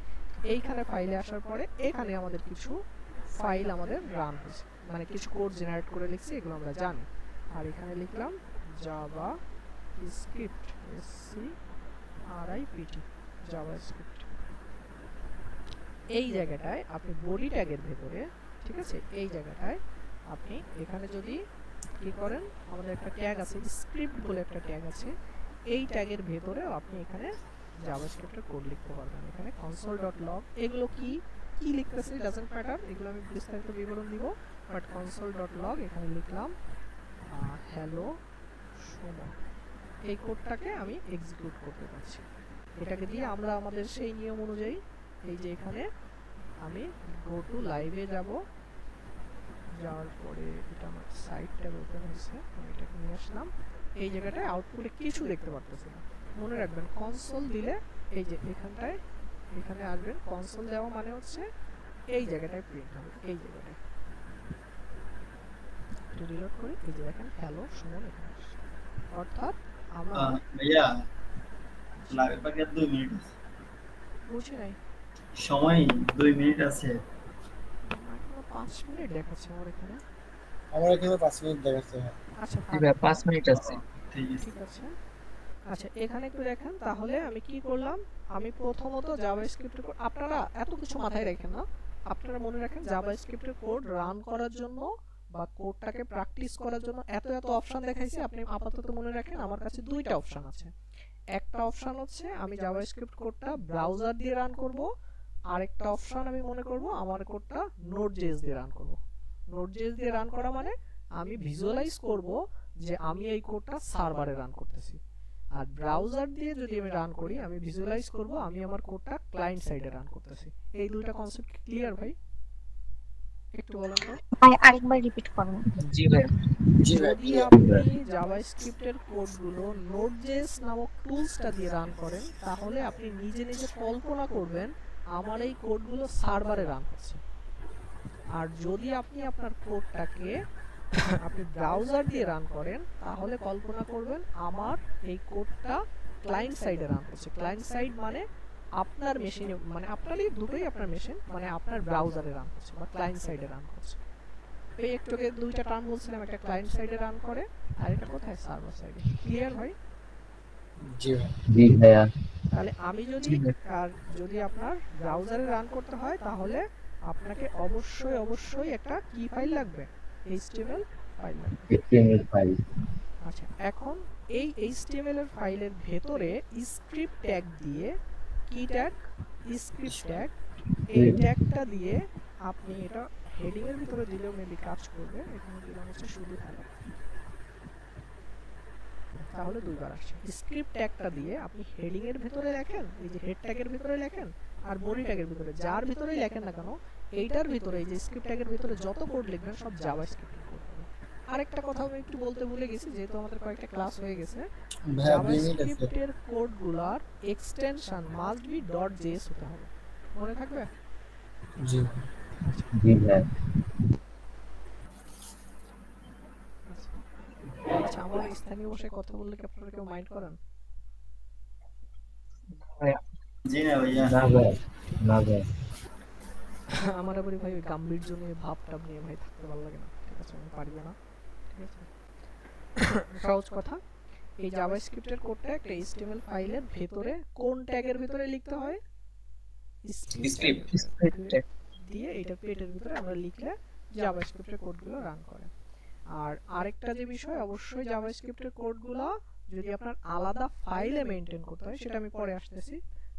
এইখানে ফাইলে আসার পরে এখানে আমাদের কিছু ফাইল আমাদের রান হয়েছে, মানে কিছু কোড জেনারেট করে লিখছি, এগুলো আমরা জানি। আর এখানে লিখলাম জাভা স্ক্রিপ্ট SCRIPT জাভাস্ক্রিপ্ট। এই জায়গাটায় আপনি বডি ট্যাগের ভেতরে, ঠিক আছে, এই জায়গাটায় আপনি এখানে যদি কি করেন, আমাদের একটা ট্যাগ আছে স্ক্রিপ্ট বলে একটা ট্যাগ আছে, এই ট্যাগের ভেতরেও আপনি এখানে জাভাস্ক্রিপ্টের কোড লিখতে পারবেন। এখানে console.log এগুলো কি কি লিখতেছে ডাজন্ট ম্যাটার, এগুলো আমি বিস্তারিত বিবরণ দিব, বাট console.log এখানে লিখলাম হ্যালো সুমন, এই কোডটাকে আমি এক্সিকিউট করতে পারছি। এটাকে দিয়ে আমরা আমাদের সেই নিয়ম অনুযায়ী এই যে এখানে আমি গো টু লাইভে যাব, যাওয়ার পরে এটা আমার সাইট ট্যাব ওপেন হয়েছে, আমি এটাকে নিয়ে আসলাম। এই জায়গাটায় আউটপুটে কিছু দেখতে পারতেছি না, মনে রাখবেন কনসোল দিলে এই যে এখানটায় এখানে আসবেন, কনসোল দেওয়া মানে হচ্ছে এই জায়গাটায় প্রিন্ট হবে, এই জায়গাটায়। একটু রিলোড করি, এই যে দেখেন হ্যালো সুমন এখানে আসছে, অর্থাৎ আমরা ভাইয়া লাইভ বাকি 2 মিনিট আছে, বুঝি নাই সময় 2 মিনিট আছে, এখনো 5 মিনিট দেখাচ্ছে আমার এখানে। আমার এখানে 5 মিনিট দেখাচ্ছে। আচ্ছা জি ভাই 5 মিনিট আছে। ঠিক আছে। ঠিক আছে। আচ্ছা এখানে একটু দেখেন, তাহলে আমি কি করলাম, আমি প্রথমত জাভাস্ক্রিপ্টের কোড, আপনারা এত কিছু মাথায় রাখেন না, আপনারা মনে রাখেন জাভাস্ক্রিপ্টের কোড রান করার জন্য বা কোডটাকে প্র্যাকটিস করার জন্য এত এত অপশন দেখাইছি, আপনি আপাতত মনে রাখেন আমার কাছে দুইটা অপশন আছে। একটা অপশন হচ্ছে আমি জাভাস্ক্রিপ্ট কোডটা ব্রাউজার দিয়ে রান করব, আরেকটা অপশন আমি মনে করব আমার কোডটা নোড.js দিয়ে রান করব। নোড.js দিয়ে রান করা মানে আমি ভিজুয়ালাইজ করব যে আমি এই কোডটা সার্ভারে রান করতেছি, আর ব্রাউজার দিয়ে যদি আমি রান করি আমি ভিজুয়ালাইজ করব আমি আমার কোডটা ক্লায়েন্ট সাইডে রান করতেছি। এই দুটো কনসেপ্ট ক্লিয়ার ভাই? একটু বলেন তো ভাই, আরেকবার রিপিট করুন। জি ভাই। যদি আপনি জাভাস্ক্রিপ্টের কোডগুলো নোড.js নামক টুলসটা দিয়ে রান করেন, তাহলে আপনি নিজে নিজে কল্পনা করবেন আমার এই কোডগুলো সার্ভারে রান হচ্ছে। আর যদি আপনি আপনার কোডটাকে আপনি ব্রাউজার দিয়ে রান করেন, তাহলে কল্পনা করবেন আমার এই কোডটা ক্লায়েন্ট সাইডে রান হচ্ছে। ক্লায়েন্ট সাইড মানে আপনার মেশিনে, মানে আপনারই দুটোই আপনার মেশিন, মানে আপনার ব্রাউজারে রান হচ্ছে বা ক্লায়েন্ট সাইডে রান হচ্ছে। এই একটু আগে দুইটা টার্ম বলছিলাম, একটা ক্লায়েন্ট সাইডে রান করে আর এটা কোথায়, সার্ভার সাইডে। ক্লিয়ার ভাই? জি ভাই। জি ভাইয়া। তাহলে আমি যদি আপনার ব্রাউজারে রান করতে হয়, তাহলে আপনাকে অবশ্যই একটা কি ফাইল লাগবে, HTML ফাইল লাগবে। HTML file. আচ্ছা এখন এই HTML এর ফাইলের ভেতরে স্ক্রিপ্ট ট্যাগ দিয়ে, কি ট্যাগ, স্ক্রিপ্ট ট্যাগ, এই ট্যাগটা দিয়ে আপনি এটা হেডিং এর ভিতরে দিলেও মেবি কাজ করবে। এখানে দিলাম হচ্ছে শুধু হ্যালো, তাহলে দুইবার আসছে। স্ক্রিপ্ট ট্যাগটা দিয়ে আপনি হেডিং এর ভিতরে লেখেন, এই যে হেড ট্যাগের ভিতরে লেখেন, আর বডি ট্যাগের ভিতরে, যার ভিতরেই লেখেন না কেন, এইটার ভিতরে এই যে স্ক্রিপ্ট ট্যাগের ভিতরে যত কোড লিখবেন সব জাভাস্ক্রিপ্টের কোড হবে। আরেকটা কথা আমি একটু বলতে ভুলে গেছি, যেহেতু আমাদের কয়েকটা ক্লাস হয়ে গেছে, জাভাস্ক্রিপ্টের কোডগুলোর এক্সটেনশন মাস্ট বি .js হতে হবে, মনে থাকবে? জি জি ভাই। আচ্ছা আমরা স্থানীয় ভাষায় কথা বললে কি আপনারা কেউ মাইন্ড করেন? জি না ভাইয়া। না ভাই, না ভাই। আমার আবার ভাই ওই গাম্ভীর্য নিয়ে ভাবটা নিয়ে ভাই থাকতে ভালো লাগে না, ঠিক আছে, আমি পারি না, ঠিক আছে। সহজ কথা, এই জাভাস্ক্রিপ্টের কোডটা একটা HTML ফাইলের ভেতরে কোন ট্যাগের ভিতরে লিখতে হয়, স্ক্রিপ্ট দিয়ে এটা পেটের ভিতরে আমরা লিখলে জাভাস্ক্রিপ্টের কোডগুলো রান করে। আর আরেকটা যে বিষয়, অবশ্যই জাভাস্ক্রিপ্টের কোডগুলো যদি আপনার আলাদা ফাইলে মেইনটেইন করতে হয়, সেটা আমি পরে আসতেছি,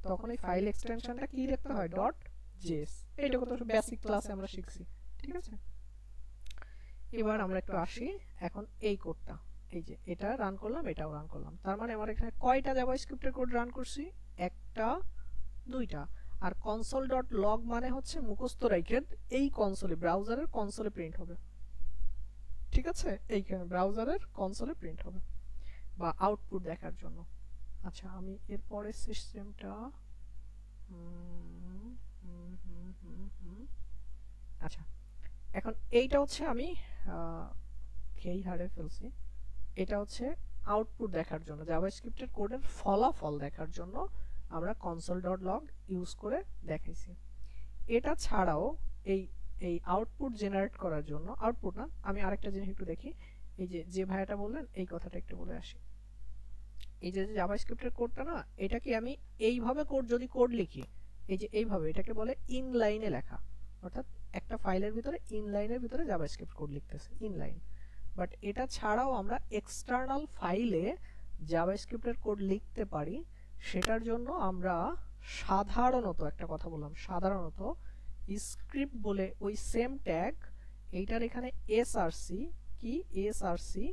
তখন এই ফাইল এক্সটেনশনটা কি লিখতে হয়, .js। এইটা কত বেসিক ক্লাসে আমরা শিখছি, ঠিক আছে। এবার আমরা একটু আসি এখন এই কোডটা, এই যে এটা রান করলাম, এটাও রান করলাম, তার মানে আমার এখানে কয়টা জাভাস্ক্রিপ্টের কোড রান করছি, একটা, দুইটা। আর console.log মানে হচ্ছে মুখস্থ রাখেন, এই কনসোলে, ব্রাউজারের কনসোলে প্রিন্ট হবে, ঠিক আছে, এইখানে ব্রাউজারের কনসোলে প্রিন্ট হবে বা আউটপুট দেখার জন্য। আচ্ছা আমি এরপরে সিস্টেমটা আচ্ছা এখন এইটা হচ্ছে আমি খেই হারে ফেলছি, এটা হচ্ছে আউটপুট দেখার জন্য, জাভাস্ক্রিপ্টের কোডের ফলাফল দেখার জন্য আমরা console.log ইউজ করে দেখাইছি। এটা ছাড়াও এই আউটপুট জেনারেট করার জন্য, আউটপুট না, আমি আরেকটা জিনিস একটু দেখি, এই যে ভাইয়াটা বললেন এই কথাটা একটু বলে আসি। এই যে জাভাস্ক্রিপ্টের কোডটা না, এটা কি আমি এইভাবে যদি কোড লিখি, এই যে এইভাবে, এটাকে বলে ইনলাইনে লেখা, অর্থাৎ একটা ফাইলের ভিতরে ইনলাইনের ভিতরে জাভাস্ক্রিপ্ট কোড লিখতেছে, ইনলাইন। বাট এটা ছাড়াও আমরা এক্সটার্নাল ফাইলে জাভাস্ক্রিপ্টের কোড লিখতে পারি। সেটার জন্য আমরা সাধারণত, একটা কথা বললাম, সাধারণত স্ক্রিপ্ট বলে ওই সেম ট্যাগ, এইটার এখানে এসআরসি কি, এসআরসি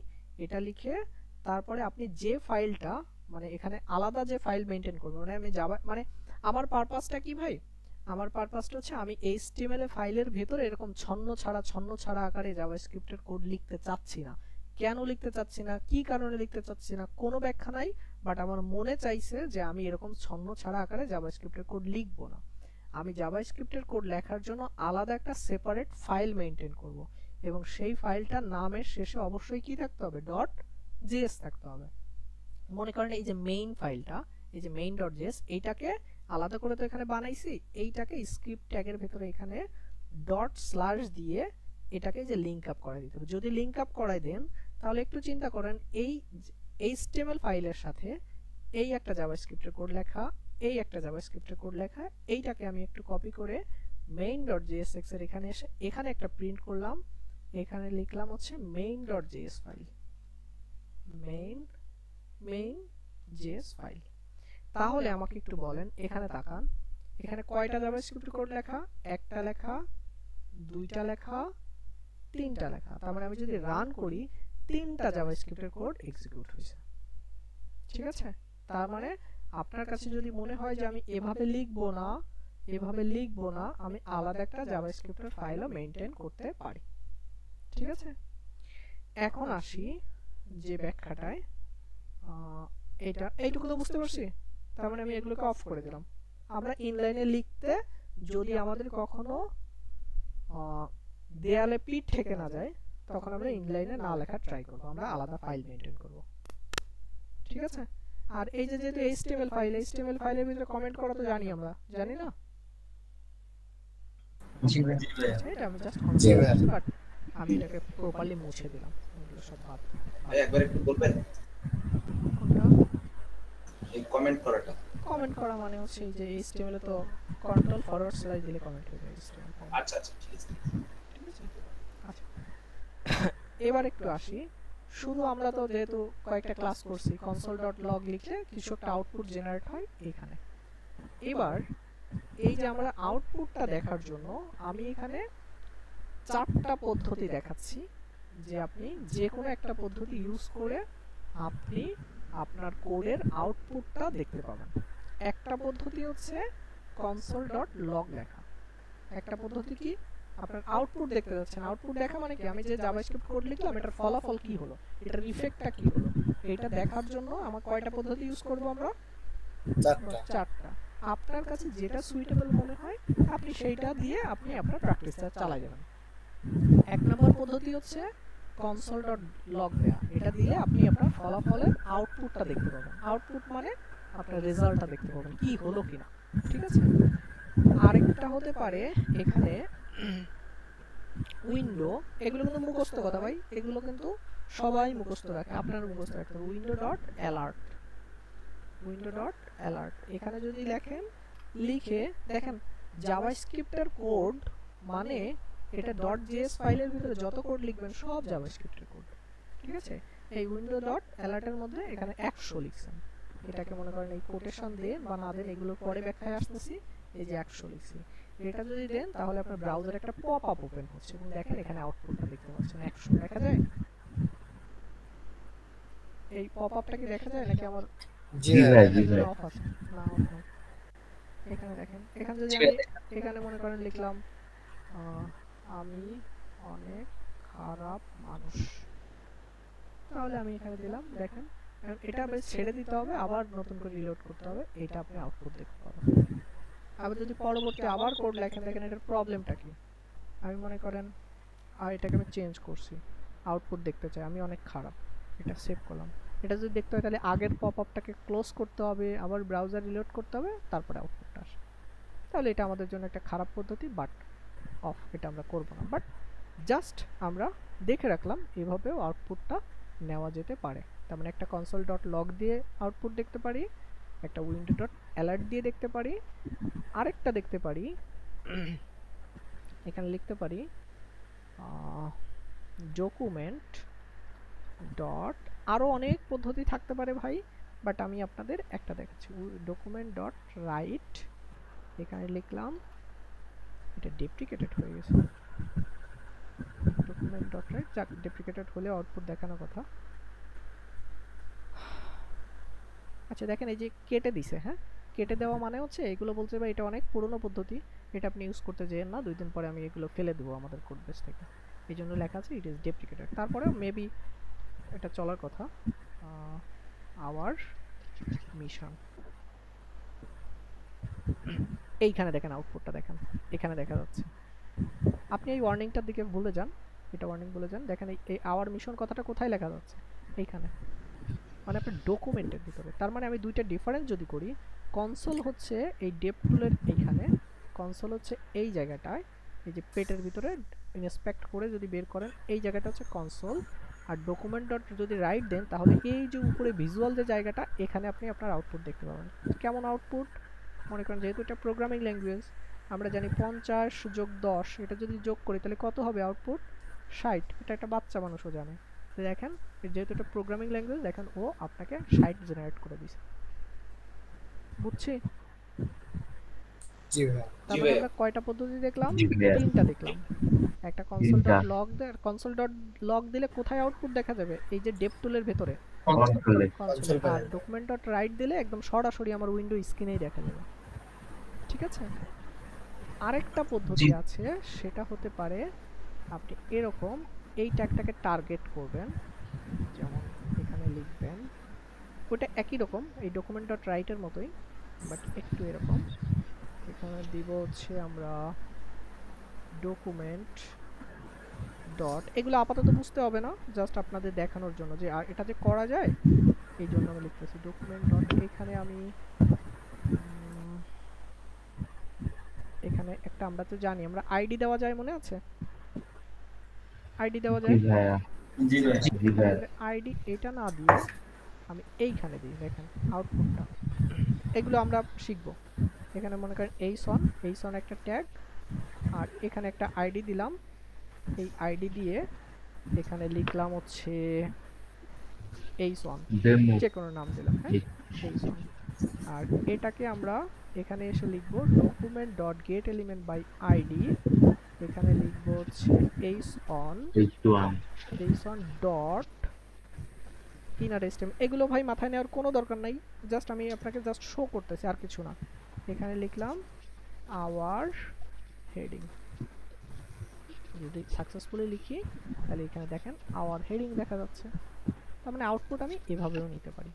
এটা লিখে তারপরে আপনি যে ফাইলটা, মানে এখানে আলাদা যে ফাইল মেনটেন করবেন, মানে আমি জাভা, মানে আমার পারপাসটা কি ভাই, আমার পারপাসটা হচ্ছে আমি এইচটিএমএল ফাইলের ভেতরে এরকম ছন্ন ছাড়া আকারে জাভাস্ক্রিপ্টের কোড লিখতে চাচ্ছি না। কেন লিখতে চাচ্ছি না, কি কারণে লিখতে চাচ্ছি না, কোনো ব্যাখ্যা নাই, বাট আমার মনে চাইছে যে আমি এরকম ছন্ন ছাড়া আকারে জাভাস্ক্রিপ্টের কোড লিখবো না। আমি জাভাস্ক্রিপ্টের কোড লেখার জন্য আলাদা একটা সেপারেট ফাইল মেনটেন করব, এবং সেই ফাইলটার নামের শেষে অবশ্যই কি থাকতে হবে, .js থাকতে হবে। মনে করেন এই যে মেইন ফাইলটা, এই যে main.js, এইটাকে আলাদা করে তো এখানে বানাইছি, এইটাকে স্ক্রিপ্ট ট্যাগের ভেতরে এখানে // দিয়ে এটাকে যে লিংক আপ করাই দিতে হবে। যদি লিংক আপ করাই দেন তাহলে একটু চিন্তা করেন, এই HTML ফাইলের সাথে এই একটা জাভাস্ক্রিপ্টের কোড লেখা, এই একটা জাভাস্ক্রিপ্টের কোড লেখা, এইটাকে আমি একটু কপি করে main.jsx এর এখানে এসে এখানে একটা প্রিন্ট করলাম, এখানে লিখলাম হচ্ছে main.js ফাইল, main.js ফাইল। তাহলে আমাকে একটু বলেন, এখানে তাকান, এখানে কয়টা জাভাস্ক্রিপ্ট কোড লেখা, একটা লেখা, দুইটা লেখা, তিনটা লেখা। তার মানে আমি যদি রান করি, তিনটা জাভাস্ক্রিপ্টের কোড এক্সিকিউট হয়েছে। ঠিক আছে, তার মানে আপনার কাছে যদি মনে হয় যে আমি এভাবে লিখবো না, আমি আলাদা একটা জাভাস্ক্রিপ্টের ফাইলও মেইনটেইন করতে পারি। ঠিক আছে, এখন আসি যে ব্যাখ্যাটায়, এইটুকু তো বুঝতে পারছি। তার মানে আমি এগুলোকে অফ করে দিলাম। আমরা ইনলাইনে লিখতে যদি আমাদের কখনো দেয়ালে পিঠ থেকে না যায়, তখন আমরা ইনলাইনে না লেখার ট্রাই করব, আমরা আলাদা ফাইল মেইনটেইন করব। ঠিক আছে, আর এই যে যেহেতু HTML ফাইলের ভিতরে কমেন্ট করা তো জানি আমরা, জানি না? এটা আমি জাস্ট বাট আমি এটাকে প্রপারলি মুছে দিলাম, এগুলো সব বাদ। একবার একটু বলবেন কোনটা এই কমেন্ট করাটা? কমেন্ট করা মানে হচ্ছে এই যে HTML এ তো control// দিলে কমেন্ট হয়ে যায়। আচ্ছা আচ্ছা, ঠিক আছে। আচ্ছা, এবার একটু আসি, শুধু আমরা তো যেহেতু কয়েকটা ক্লাস করছি, console.log লিখলে কিছু একটা আউটপুট জেনারেট হয় এখানে। এবার এই যে আমরা আউটপুটটা দেখার জন্য আমি এখানে চারটা পদ্ধতি দেখাচ্ছি, যে আপনি যে কোনো একটা পদ্ধতি ইউজ করে আপনি আপনার কোডের আউটপুটটা দেখতে পাবেন। একটা পদ্ধতি হচ্ছে console.log লেখা, একটা পদ্ধতি কি, আপনার আউটপুট দেখতে যাচ্ছেন। আউটপুট দেখা মানে কি, আমি যে জাভাস্ক্রিপ্ট কোড লিখলাম এটার ফলাফল কি হলো, এটার ইফেক্টটা কি হলো, এটা দেখার জন্য আমার কয়টা পদ্ধতি ইউজ করব আমরা? চারটা। আপনার কাছে যেটা সুইটেবল মনে হয় আপনি সেইটা দিয়ে আপনি আপনার প্র্যাকটিসটা চালাই যাবেন। এক নম্বর পদ্ধতি হচ্ছে console.log দেয়া, এটা দিয়ে আপনি আপনার ফলাফলের আউটপুটটা দেখতে পাবেন। আউটপুট মানে আপনার রেজাল্টটা দেখতে পাবেন কি হলো কিনা। ঠিক আছে, আরেকটা হতে পারে এখানে উইন্ডো, এগুলো কিন্তু মুখস্থ কথা ভাই, এগুলো কিন্তু সবাই মুখস্থ রাখে, আপনার মুখস্থ রাখতে হবে। window.alert, এখানে যদি লিখে দেখেন জাভাস্ক্রিপ্টের কোড, মানে এটা .js ফাইলের ভিতরে যত কোড লিখবেন সব জাভাস্ক্রিপ্টের কোড। ঠিক আছে, এই window.alert এর মধ্যে এখানে 100 লিখছেন, এটাকে মনে করেন এই কোটেশন দেন বা না দেন এগুলো পরে ব্যাখ্যায় আসতেছি। এই যে 100 লিখছি, এটা যদি দেন তাহলে আপনার ব্রাউজারে একটা পপ আপ ওপেন হচ্ছে এবং দেখেন এখানে আউটপুটটা দেখতে পাচ্ছেন 100 দেখা যায়। এই পপ আপটা কি দেখা যায় নাকি আমার? জি ভাই, জি ভাই। অফ আছে না, অফ না। এখানে দেখেন, এখানে যদি আমি এখানে মনে করেন লিখলাম আমি অনেক খারাপ মানুষ, তাহলে আমি এখানে দিলাম, দেখেন এটা বেশ ছেড়ে দিতে হবে, আবার নতুন করে রিলোড করতে হবে, এটা আপনি আউটপুট দেখতে পাবেন। আবার যদি পরবর্তী আবার কোড লেখেন, দেখেন এটার প্রবলেমটা কি। আমি মনে করেন আর এটাকে আমি চেঞ্জ করছি, আউটপুট দেখতে চাই আমি অনেক খারাপ, এটা সেভ করলাম। এটা যদি দেখতে হয় তাহলে আগের পপ আপটাকে ক্লোজ করতে হবে, আবার ব্রাউজার রিলোড করতে হবে, তারপরে আউটপুটটা আসে। তাহলে এটা আমাদের জন্য একটা খারাপ পদ্ধতি, বাট অফ, এটা আমরা করব না, বাট জাস্ট আমরা দেখে রাখলাম এভাবেও আউটপুটটা নেওয়া যেতে পারে। তার মানে একটা console.log দিয়ে আউটপুট দেখতে পারি, একটা window.alert দিয়ে দেখতে পারি, আরেকটা দেখতে পারি এখানে লিখতে পারি document ডট, আরো অনেক পদ্ধতি থাকতে পারে ভাই, বাট আমি আপনাদের একটা দেখাচ্ছি। document ডট রাইট, এখানে লিখলাম, এটা ডেপ্রিকেটেড হয়ে গেছে, document ডট রাইট, যাক ডেপ্রিকেটেড হলে আউটপুট দেখানোর কথা। আচ্ছা দেখেন এই যে কেটে দিছে, হ্যাঁ কেটে দেওয়া মানে হচ্ছে এগুলো বলছে ভাই এটা অনেক পুরনো পদ্ধতি, এটা আপনি ইউজ করতে যেন না, 2 দিন পরে আমি এগুলো ফেলে দেবো আমাদের কোড বেস থেকে, এই জন্য লেখা আছে ইট ইজ ডেপ্রিকেটেড। তারপরে মেবি এটা চলার কথা। আওয়ার মিশন, এইখানে দেখেন আউটপুটটা দেখেন, এখানে দেখা যাচ্ছে। আপনি এই ওয়ার্নিংটার দিকে ভুলে যান, এটা ওয়ার্নিং বলে যান, দেখেন এই আওয়ার মিশন কথাটা কোথায় লেখা যাচ্ছে, এইখানে, মানে আপনার ডকুমেন্টের ভিতরে। তার মানে আমি দুইটা ডিফারেন্স যদি করি, কনসোল হচ্ছে এই ডেপ টুলের এইখানে, কনসোল হচ্ছে এই জায়গাটায়, এই যে পেটের ভিতরে ইনস্পেক্ট করে যদি বের করেন এই জায়গাটা হচ্ছে কনসোল, আর ডকুমেন্ট ডট যদি রাইট দেন তাহলে এই যে উপরে ভিজুয়াল যে জায়গাটা, এখানে আপনি আপনার আউটপুট দেখতে পাবেন। কেমন আউটপুট? মনে করেন যেহেতু এটা প্রোগ্রামিং ল্যাঙ্গুয়েজ, আমরা জানি 50 যোগ 10, এটা যদি যোগ করি তাহলে কত হবে আউটপুট? 60। এটা একটা বাচ্চা মানুষও জানে। তো দেখেন যেহেতু এটা প্রোগ্রামিং ল্যাঙ্গুয়েজ, দেখেন ও আপনাকে 60 জেনারেট করে দিছে। বুঝছি? জি ভাই। তারপরে আমরা কয়টা পদ্ধতি দেখলাম? জি ভাইয়া। 3টা দেখলাম। একটা console.log দিলে কোথায় আউটপুট দেখা যাবে? এই যে ডেপ টুলের ভেতরে কন্ট্রোলে console, আর document.write দিলে একদম সরাসরি আমার উইন্ডো স্ক্রিনেই দেখা যাবে। ঠিক আছে? আরেকটা পদ্ধতি আছে, সেটা হতে পারে আপনি এরকম এই ট্যাগটাকে টার্গেট করবেন, যেমন এখানে লিখবেন, ওটা একই রকম এই document.write এর মতোই, বাট একটু এরকম। এখানে দিব হচ্ছে আমরা ডকুমেন্ট ডট, এগুলো আপাতত বুঝতে হবে না, জাস্ট আপনাদের দেখানোর জন্য যে এটা যে করা যায়, এই জন্য আমি লিখতেছি ডকুমেন্ট ডট। এখানে আমি এখানে একটা, আমরা তো জানি আমরা আইডি দেওয়া যায়, মনে আছে আইডি দেওয়া যায়? জি ভাইয়া, জি ভাই। জি ভাইয়া। আইডি এটা না দিয়ে আমি এইখানে দিই, দেখেন আউটপুটটা, এগুলো আমরা শিখবো। এখানে মনে করেন এইসন একটা ট্যাগ, আর এখানে একটা আইডি দিলাম, এই আইডি দিয়ে এখানে লিখলাম হচ্ছে এইসন, ডেমো যে কোনো নাম দিলাম, হ্যাঁ এইসন। আর এটাকে আমরা এখানে এসে লিখব document dot get element by ID, এখানে লিখব হচ্ছে এইসন ডট ইনার স্টেম। এগুলো ভাই মাথায় নেওয়ার কোনো দরকার নাই, জাস্ট আমি আপনাকে জাস্ট শো করতেছি, আর কিছু না। এখানে লিখলাম আওয়ার হেডিং, যদি সাকসেসফুলি লিখি তাহলে এখানে দেখেন আওয়ার হেডিং দেখা যাচ্ছে। তার মানে আউটপুট আমি এভাবেও নিতে পারি।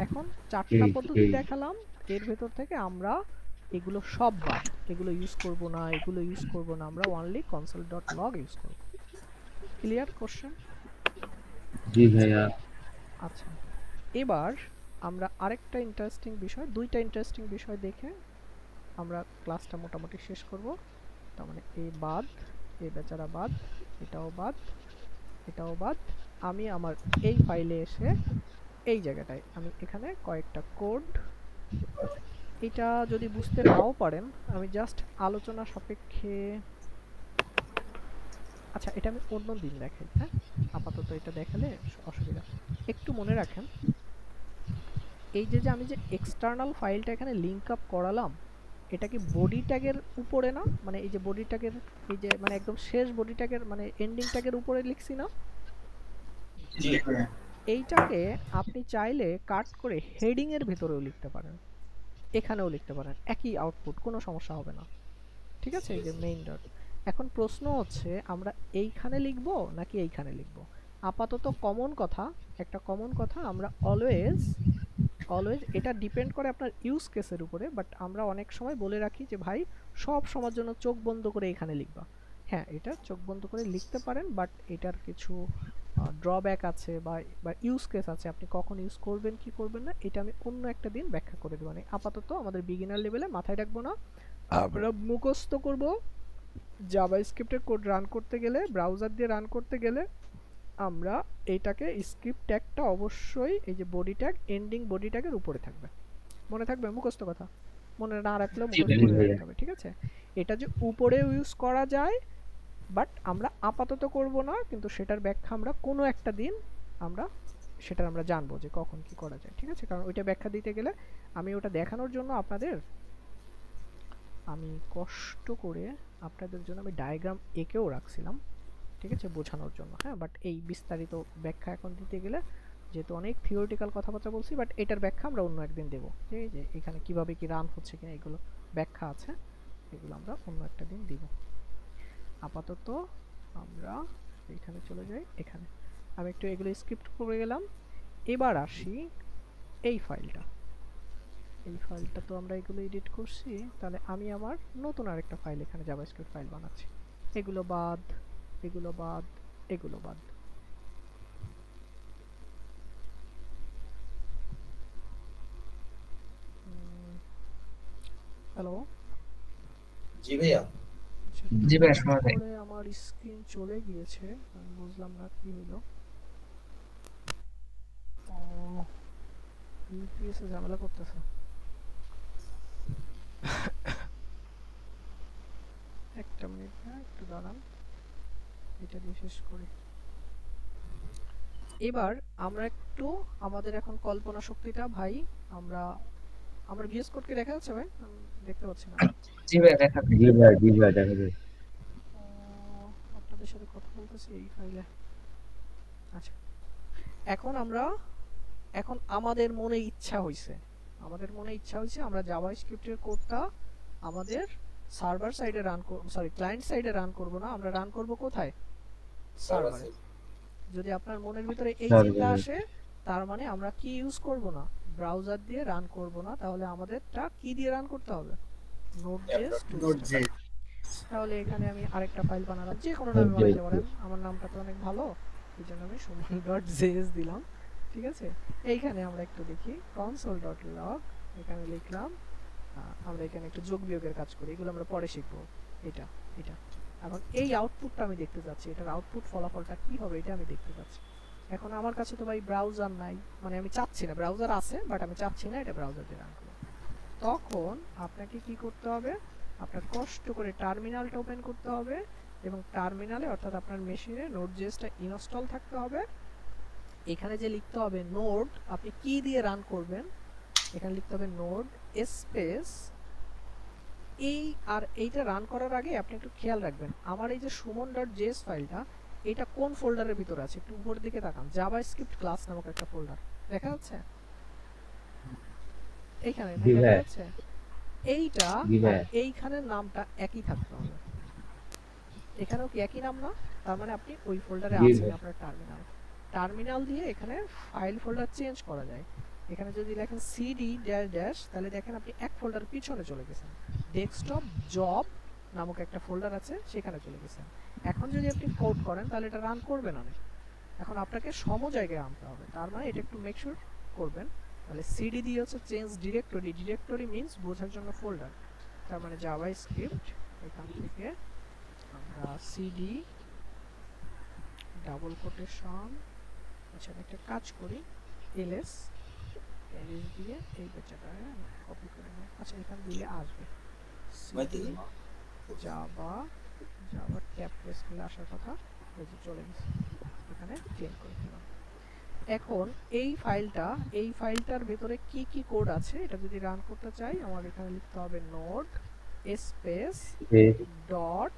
এখন 4টা পদ্ধতি দেখালাম, এর ভেতর থেকে আমরা এগুলো সব বাদ, এগুলো ইউজ করব না, এগুলো ইউজ করব না, আমরা অনলি console.log ইউজ করব। Clear question? জি ভাইয়া। আচ্ছা, এবার আমরা আরেকটা ইন্টারেস্টিং বিষয়, 2টা ইন্টারেস্টিং বিষয় দেখে আমরা ক্লাসটা মোটামুটি শেষ করব। তার মানে এই বাদ, এই বেচারা বাদ, এটাও বাদ, এটাও বাদ। আমি আমার এই ফাইলে এসে এই জায়গাটায় আমি এখানে কয়েকটা কোড, এটা যদি বুঝতে নাও পারেন আমি জাস্ট আলোচনা সাপেক্ষে, আচ্ছা এটা আমি অন্য দিন দেখাই, হ্যাঁ আপাতত এটা দেখালে অসুবিধা। একটু মনে রাখেন, এই যে আমি যে এক্সটার্নাল ফাইলটা এখানে লিংক আপ করালাম, এটা কি বডি ট্যাগের উপরে না? মানে এই যে বডি ট্যাগের, এই যে মানে একদম শেষ বডি ট্যাগের মানে এন্ডিং ট্যাগের উপরে লিখছি না? জি ভাই। এইটাকে আপনি চাইলে কাট করে হেডিং এর ভিতরেও লিখতে পারেন, এখানেও লিখতে পারেন, একই আউটপুট, কোনো সমস্যা হবে না। ঠিক আছে? এই যে মেইন ডট। এখন প্রশ্ন হচ্ছে আমরা এইখানে লিখবো নাকি এইখানে লিখবো? আপাতত কমন কথা, একটা কমন কথা, আমরা অলওয়েজ এটা ডিপেন্ড করে আপনার ইউজ কেসের উপরে, বাট আমরা অনেক সময় বলে রাখি যে ভাই সব সময়ের জন্য চোখ বন্ধ করে এখানে লিখবা। হ্যাঁ এটা চোখ বন্ধ করে লিখতে পারেন, বাট এটার কিছু ড্রব্যাক আছে বা ইউজ কেস আছে, আপনি কখন ইউজ করবেন কি করবেন না, এটা আমি অন্য একটা দিন ব্যাখ্যা করে দেবো। আপাতত আমাদের বিগিনার লেভেলে মাথায় রাখবো না, আমরা মুখস্থ করব। জাভাস্ক্রিপ্টের কোড রান করতে গেলে, ব্রাউজার দিয়ে রান করতে গেলে আমরা এইটাকে স্ক্রিপ্ট ট্যাগটা অবশ্যই এই যে বডি ট্যাগ এন্ডিং বডি ট্যাগের উপরে থাকবে, মনে থাকবে মুখস্থ কথা, মনে না রাখলেও মুখস্থ করে রাখতে হবে, ঠিক আছে? এটা যে উপরে ইউজ করা যায় বাট আমরা আপাতত করব না, কিন্তু সেটার ব্যাখ্যা আমরা কোনো একটা দিন আমরা জানবো যে কখন কি করা যায়, ঠিক আছে? কারণ ওইটা ব্যাখ্যা দিতে গেলে আমি ওটা দেখানোর জন্য আমি কষ্ট করে আপনাদের জন্য আমি ডায়াগ্রাম এঁকেও রাখছিলাম, ঠিক আছে, বোঝানোর জন্য, হ্যাঁ। বাট এই বিস্তারিত ব্যাখ্যা এখন দিতে গেলে যেহেতু অনেক থিওরিটিক্যাল কথাবার্তা বলছি, বাট এটার ব্যাখ্যা আমরা অন্য একদিন দেবো, ঠিক আছে? এখানে কিভাবে কি রান হচ্ছে কিনা এগুলো ব্যাখ্যা আছে, এগুলো আমরা অন্য একটা দিন দিব। আপাতত আমরা এখানে চলে যাই, এখানে আমি একটু এগুলো স্ক্রিপ্ট করে গেলাম। এবার আসি এই ফাইলটা তো আমরা এগুলো এডিট করছি, তাহলে আমি আমার নতুন আরেকটা ফাইল এখানে জাভাস্ক্রিপ্ট ফাইল বানাচ্ছি। এগুলো বাদ, হ্যালো জি ভাইয়া। জি ভাই, শোনা যায়। আমার স্ক্রিন চলে গিয়েছে, আমি বুঝলাম না কি হলো। ইউপিএস ঝামেলা করতেছে। একটা মিনিট, একটু দাঁড়ান, এটা দিয়ে শেষ করি। এবার আমরা একটু আমাদের এখন কল্পনা শক্তিটা ভাই আমরা ভিএস কোডকে দেখা যাচ্ছে ভাই? আমি দেখতে পাচ্ছি না। জি ভাই দেখা যাবে। আপনাদের সাথে কথা বলতেছি এই ফাইলে। আচ্ছা, এখন আমাদের মনে ইচ্ছা হইছে আমরা জাভাস্ক্রিপ্টের কোডটা আমাদের সার্ভার সাইডে রান করব, সরি ক্লায়েন্ট সাইডে রান করব না, আমরা রান করব কোথায়? সার্ভারে। যদি আপনার মনের ভিতরে এই চিন্তা আসে, তার মানে আমরা কি ইউজ করব না, ব্রাউজার দিয়ে রান করব না, তাহলে আমাদেরটা কি দিয়ে রান করতে হবে? Node.js। তাহলে এখানে আমি আরেকটা ফাইল বানালাম, যে কোনো নামে বানাতে পারেন, আমার নামটা তো অনেক ভালো, এইজন্য আমি suman.js দিলাম, ঠিক আছে? এইখানে আমরা একটু দেখি console.log, এখানে লিখলাম, আমরা এখানে একটু যোগ বিয়োগের কাজ করি, এগুলো আমরা পরে শিখবো। এটা এখন এই আউটপুটটা আমি দেখতে যাচ্ছি, এটার আউটপুট ফলাফলটা কি হবে এটা আমি দেখতে যাচ্ছি। এখন আমার কাছে তো ভাই ব্রাউজার নাই, মানে আমি চাচ্ছি না, ব্রাউজার আছে বাট আমি চাচ্ছি না এটা ব্রাউজার দিয়ে রান করব। তখন আপনাকে কি করতে হবে? আপনার কষ্ট করে টার্মিনালটা ওপেন করতে হবে, এবং টার্মিনালে অর্থাৎ আপনার মেশিনে Node.js-টা ইনস্টল থাকতে হবে। এখানে যে লিখতে হবে নোড, আপনি কি দিয়ে রান করবেন, এখানে লিখতে হবে নোড স্পেস এইটা রান করার আগে আপনি একটু খেয়াল রাখবেন আমার এই যে suman.js ফাইলটা, এটা কোন ফোল্ডারের ভিতরে আছে, একটু উপরের দিকে তাকান। জাভাস্ক্রিপ্ট ক্লাস নামক একটা ফোল্ডার দেখা যাচ্ছে, এইখানে দেখা যাচ্ছে। এইটা এইখানের নামটা একই থাকতে হবে, এখানেও কি একই নাম না? তার মানে আপনি ওই ফোল্ডারে আছেন। আপনার টার্মিনাল দিয়ে এখানে ফাইল ফোল্ডার চেঞ্জ করা যায়। এখানে যদি লেখেন cd ড্যাশ, তাহলে দেখেন আপনি এক ফোল্ডার পিছনে চলে গেছেন, ডেস্কটপ জব নামক একটা ফোল্ডার আছে সেখানে চলে গেছেন। এখন যদি আপনি কোড করেন তাহলে এটা রান করবে না, এখন আপনাকে সম জায়গায় আনতে হবে। তার মানে এটা একটু মেক শিওর করবেন। তাহলে cd দিয়ে হচ্ছে চেঞ্জ ডিরেক্টরি মিন্স বোঝার জন্য ফোল্ডার, তার মানে জাভাস্ক্রিপ্ট, এখান থেকে আমরা cd ডাবল কোটেশন, আচ্ছা একটা কাজ করি, ls দিয়ে এই বাচ্চাটা কপি করে নাও, আচ্ছা এখান দিয়ে আসবে জাভা ট্যাব প্রেস করলে আসার কথা, এই যে চলে গেছে, এখানে চেঞ্জ করে দিলাম। এখন এই ফাইলটার ভিতরে কি কি কোড আছে এটা যদি রান করতে চাই, আমার এখানে লিখতে হবে নোড স্পেস ডট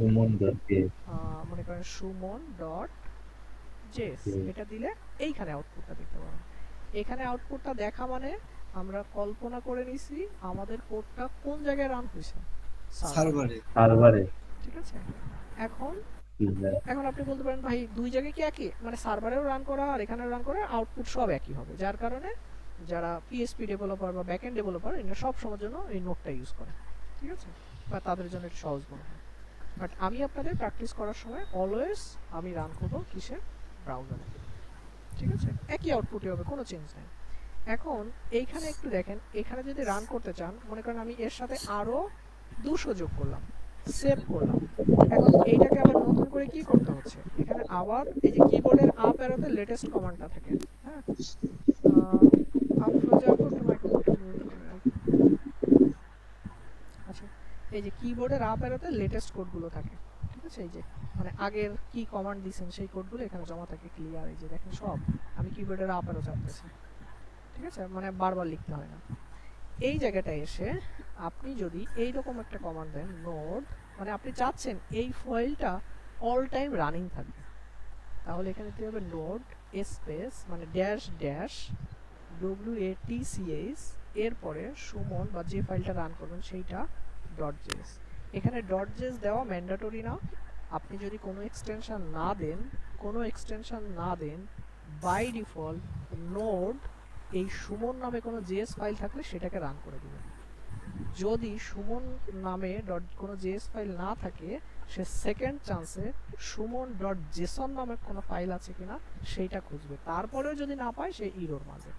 মনে করেন suman.js, এটা দিলে এইখানে আউটপুটটা দেখতে পাবেন। এখানে আউটপুটটা দেখা মানে আমরা কল্পনা করে নিছি আমাদের কোডটা কোন জায়গায় রান হইছে, সার্ভারে, ঠিক আছে? এখন আপনি বলতে পারেন ভাই দুই জায়গায় কি একই, মানে সার্ভারেও রান করা আর এখানেও রান করা, আউটপুট সব একই হবে, যার কারণে যারা পিএইচপি ডেভেলপার বা ব্যাকএন্ড ডেভেলপার এরা সব সময়ের জন্য এই নোডটা ইউজ করে, ঠিক আছে? বা তাদের জন্য এটা সহজ মনে হয়। বাট আমি আপনাদের প্র্যাকটিস করার সময় অলওয়েজ আমি রান করব কিসে, ব্রাউজারে, ঠিক আছে? একই আউটপুটই হবে, কোনো চেঞ্জ নেই। এখন এইখানে একটু দেখেন, এখানে যদি রান করতে চান, মনে করেন আমি এর সাথে আরো 200 যোগ করলাম, সেভ করলাম। এখন এইটাকে আবার নতুন করে কি করতে হচ্ছে, এখানে আবার এই যে কিবোর্ডের আপ অ্যারোতে লেটেস্ট কমান্ডটা থাকে, হ্যাঁ আচ্ছা এই যে কিবোর্ডের আপ অ্যারোতে লেটেস্ট কোডগুলো থাকে, ঠিক আছে, এই যে মানে আগের কি কমান্ড দিয়েছেন সেই কোডগুলো এখানে জমা থাকে ক্লিয়ার, এই যে দেখেন সব আমি কিবোর্ডের আপ অ্যারো চাপতেছি, ঠিক আছে, মানে বারবার লিখতে হয় না। এই জায়গাটায় এসে আপনি যদি এই রকম একটা কমান্ড দেন নোড, মানে আপনি চাচ্ছেন এই ফাইলটা অল টাইম রানিং থাকবে, তাহলে এখানে দিতে হবে নোড স্পেস মানে ড্যাশ ড্যাশ WATCH এরপরে সুমন বা যে ফাইলটা রান করবেন সেইটা .js। এখানে .js দেওয়া ম্যান্ডেটরি না, আপনি যদি কোনো এক্সটেনশন না দেন বাই ডিফল্ট নোড এই সুমন নামে কোনো জেএস ফাইল থাকলে সেটাকে রান করে দিবেন। যদি সুমন নামে কোনো জেএস ফাইল না থাকে সে সেকেন্ড চান্সে সুমন.json নামে কোনো ফাইল আছে কিনা সেইটা খুঁজবে, তারপরেও যদি না পায় সে এরর মারবে।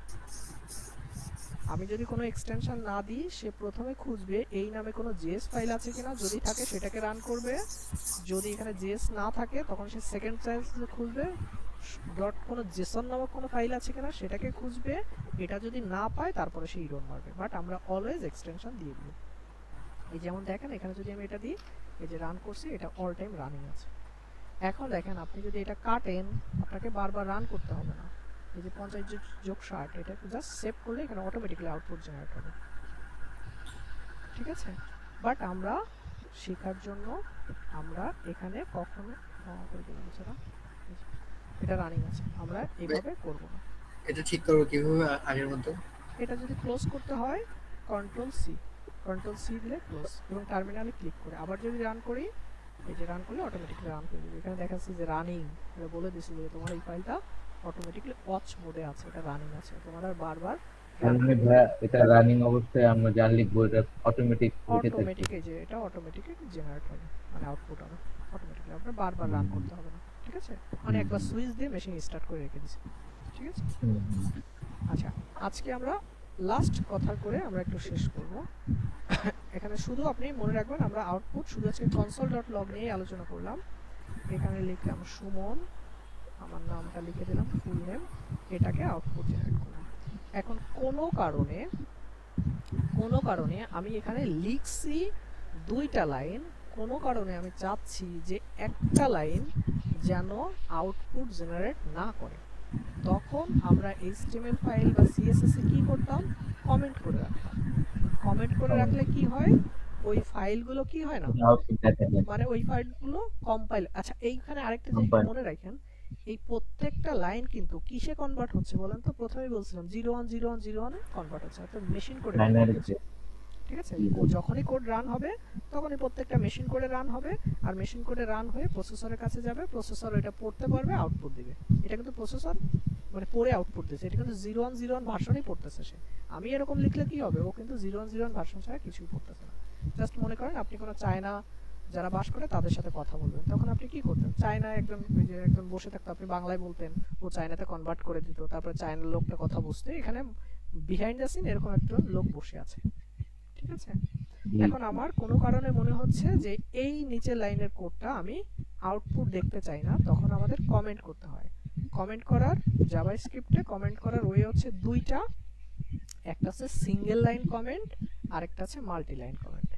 আমি যদি কোনো এক্সটেনশন না দিই সে প্রথমে খুঁজবে এই নামে কোনো জেএস ফাইল আছে কিনা, যদি থাকে সেটাকে রান করবে, যদি এখানে জেএস না থাকে তখন সে সেকেন্ড চান্সে খুঁজবে কোনো জেসন নামক কোনো ফাইল আছে কিনা সেটাকে খুঁজবে, এটা যদি না পায় তারপরে সে এরর মারবে। বাট আমরা অলওয়েজ এক্সটেনশন দিয়ে দিই। এই যেমন দেখেন এখানে যদি আমি এটা দিই, এই যে রান করছি এটা অল টাইম রানিং আছে। এখন দেখেন আপনি যদি এটা কাটেন আপনাকে বারবার রান করতে হবে না, এই যে 50+60 এটা জাস্ট সেভ করলে এখানে অটোমেটিক্যালি আউটপুট জেনারেট হবে, ঠিক আছে। বাট আমরা শেখার জন্য আমরা এখানে কখনো এটা রানিং আছে আমরা এইভাবে করব না। এটা ঠিক করব কিভাবে আগের মতো? এটা যদি ক্লোজ করতে হয় কন্ট্রোল সি দিলে ক্লোজ এবং টার্মিনালে ক্লিক করে আবার যদি রান করি, এই যে রান করলে অটোমেটিক্যালি রান করে দিবে। এখানে দেখাচ্ছে যে রানিং, এটা বলে দিছে যে তোমার এই ফাইলটা অটোমেটিক্যালি ওয়াচ মোডে আছে, এটা রানিং আছে, তোমার আর বারবার মানে ভাই এটা রানিং অবস্থায় আমরা যা লিখবো এটা অটোমেটিক এই যে এটা অটোমেটিক্যালি জেনারেট হবে, মানে আউটপুট হবে অটোমেটিক্যালি, আপনার বারবার রান করতে হবে না, ঠিক আছে। মানে একবার সুইচ দিয়ে মেশিন স্টার্ট করে রেখে দিছি, ঠিক আছে। আচ্ছা আজকে আমরা লাস্ট কথা করে আমরা একটু শেষ করব। এখানে শুধু আপনি মনে রাখবেন আমরা আউটপুট শুধু আজকে console.log নিয়ে আলোচনা করলাম। এখানে লিখলাম সুমন, আমার নামটা লিখে দিলাম ফুল নেম, এটাকে আউটপুট জেনারেট করলাম। এখন কোনো কারণে আমি এখানে লিখছি দুইটা লাইন, কোনো কারণে আমি চাচ্ছি যে একটা লাইন যেন আউটপুট জেনারেট না করে, তখন আমরা HTML ফাইল বা CSS এ কি করতাম, কমেন্ট করে রাখতাম। কমেন্ট করে রাখলে কি হয়, ওই ফাইলগুলো কি হয় না, মানে ওই ফাইলগুলো কম্পাইল। আচ্ছা এইখানে আরেকটা জিনিস মনে রাখেন, এই প্রত্যেকটা লাইন কিন্তু কিসে কনভার্ট হচ্ছে বলেন তো? প্রথমেই বলছিলাম 010101 এ কনভার্ট হচ্ছে, অর্থাৎ মেশিন কোডে, ঠিক আছে। যখনই কোড রান হবে তখনই প্রত্যেকটা মেশিন কোডে রান হবে, আর মেশিন কোডে রান হয়ে প্রসেসরের কাছে যাবে, প্রসেসর এটা পড়তে পারবে, আউটপুট দিবে। এটা কিন্তু প্রসেসর মানে পড়ে আউটপুট দিচ্ছে, এটা কিন্তু 0101 ভার্সনই পড়তেছে সে। আমি এরকম লিখলে কি হবে, ও কিন্তু 0101 ভার্সন ছাড়া কিছুই পড়তেছে না। জাস্ট মনে করেন আপনি কোনো চায়না যারা বাস করে তাদের সাথে কথা বলবেন, তখন আপনি কি করতেন, চায়না একজন বসে থাকতো, আপনি বাংলায় বলতেন, ও চায়নাতে কনভার্ট করে দিত, তারপরে চায়নার লোকটা কথা বুঝতে এখানে বিহাইন্ড দ্য সিন এরকম একজন লোক বসে আছে, ঠিক আছে। এখন আমার কোনো কারণে মনে হচ্ছে যে এই নিচের লাইনের কোডটা আমি আউটপুট দেখতে চাই না, তখন আমাদের কমেন্ট করতে হয়। কমেন্ট করার জাভাস্ক্রিপ্টে কমেন্ট করার ওয়ে হচ্ছে দুইটা, একটা হচ্ছে সিঙ্গেল লাইন কমেন্ট আর একটা হচ্ছে multi line comment.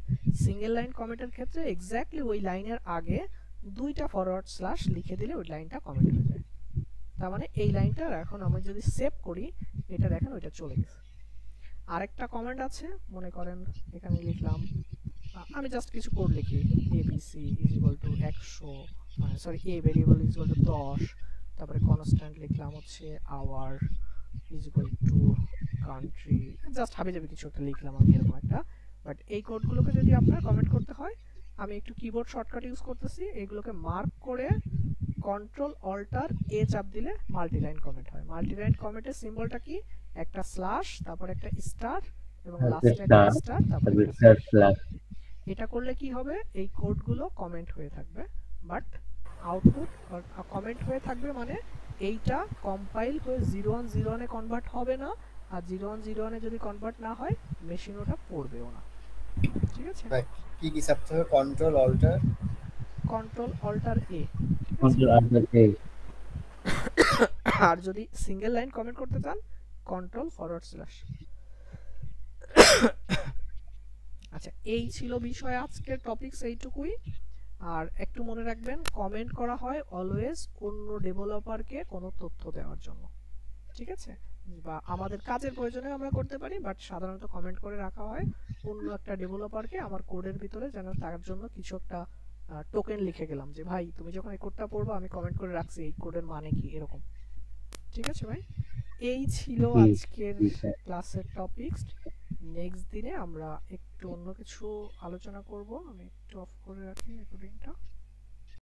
Single line কমেন্টের ক্ষেত্রে এক্স্যাক্টলি ওই লাইনের আগে দুইটা ফরওয়ার্ড স্ল্যাশ লিখে দিলে ওই লাইনটা কমেন্ট হয়ে যায়। তার মানে এই লাইনটা এখন আমি যদি সেভ করি, এটা দেখেন ওইটা চলে গেছে। আরেকটা কমেন্ট আছে, মনে করেন এখানে লিখলাম, আমি জাস্ট কিছু কোড লিখি, abc = 100 সরি a ভেরিয়েবল = 10, তারপরে কনস্ট্যান্ট লিখলাম হচ্ছে আওয়ার = কান্ট্রি, জাস্ট হাবিজাবি কিছু একটা লিখলাম আমি এরকম একটা। বাট এই কোডগুলোকে যদি আপনার কমেন্ট করতে হয়, আমি একটু কিবোর্ড শর্টকাট ইউজ করতেছি, এগুলোকে মার্ক করে Ctrl+Alt+A চাপ দিলে মাল্টি লাইন কমেন্ট হয়। মাল্টি লাইন কমেন্টের সিম্বলটা কি, একটা স্ল্যাশ, তারপর একটা স্টার এবং লাস্টে একটা স্টার, তারপর স্ল্যাশ। এটা করলে কি হবে, এই কোডগুলো কমেন্ট হয়ে থাকবে, বাট আউটপুট কমেন্ট হয়ে থাকবে, মানে এইটা কম্পাইল হয়ে 0101 এ কনভার্ট হবে না, আর 0101 এ যদি কনভার্ট না হয় মেশিন ওটা পড়বেও না, ঠিক ঠিক আছে? কি কি চাপতে হবে? কন্ট্রোল অল্টার এ। কন্ট্রোল আল্টার এ। আর যদি সিঙ্গেল লাইন কমেন্ট করতে চান কন্ট্রোল ফরওয়ার্ড/। আচ্ছা, এই ছিল বিষয় আজকের টপিকস এইটুকুই। আর একটু মনে রাখবেন, কমেন্ট করা হয় অলওয়েজ অন্য ডেভেলপারকে কোনো তথ্য দেওয়ার জন্য, ঠিক আছে? বা আমাদের কাজের প্রয়োজনে আমরা করতে পারি, বাট সাধারণত কমেন্ট করে রাখা হয় অন্য একটা ডেভেলপারকে আমার কোডের ভিতরে যেন তার জন্য কিছু একটা টোকেন লিখে গেলাম যে ভাই তুমি যখন এই কোডটা পড়বা আমি কমেন্ট করে রাখছি এই কোডের মানে কি, এরকম। ঠিক আছে ভাই, এই ছিল আজকের ক্লাসের টপিকস। নেক্সট দিনে আমরা একটু অন্য কিছু আলোচনা করব। আমি একটু অফ করে রাখি রেকর্ডিংটা।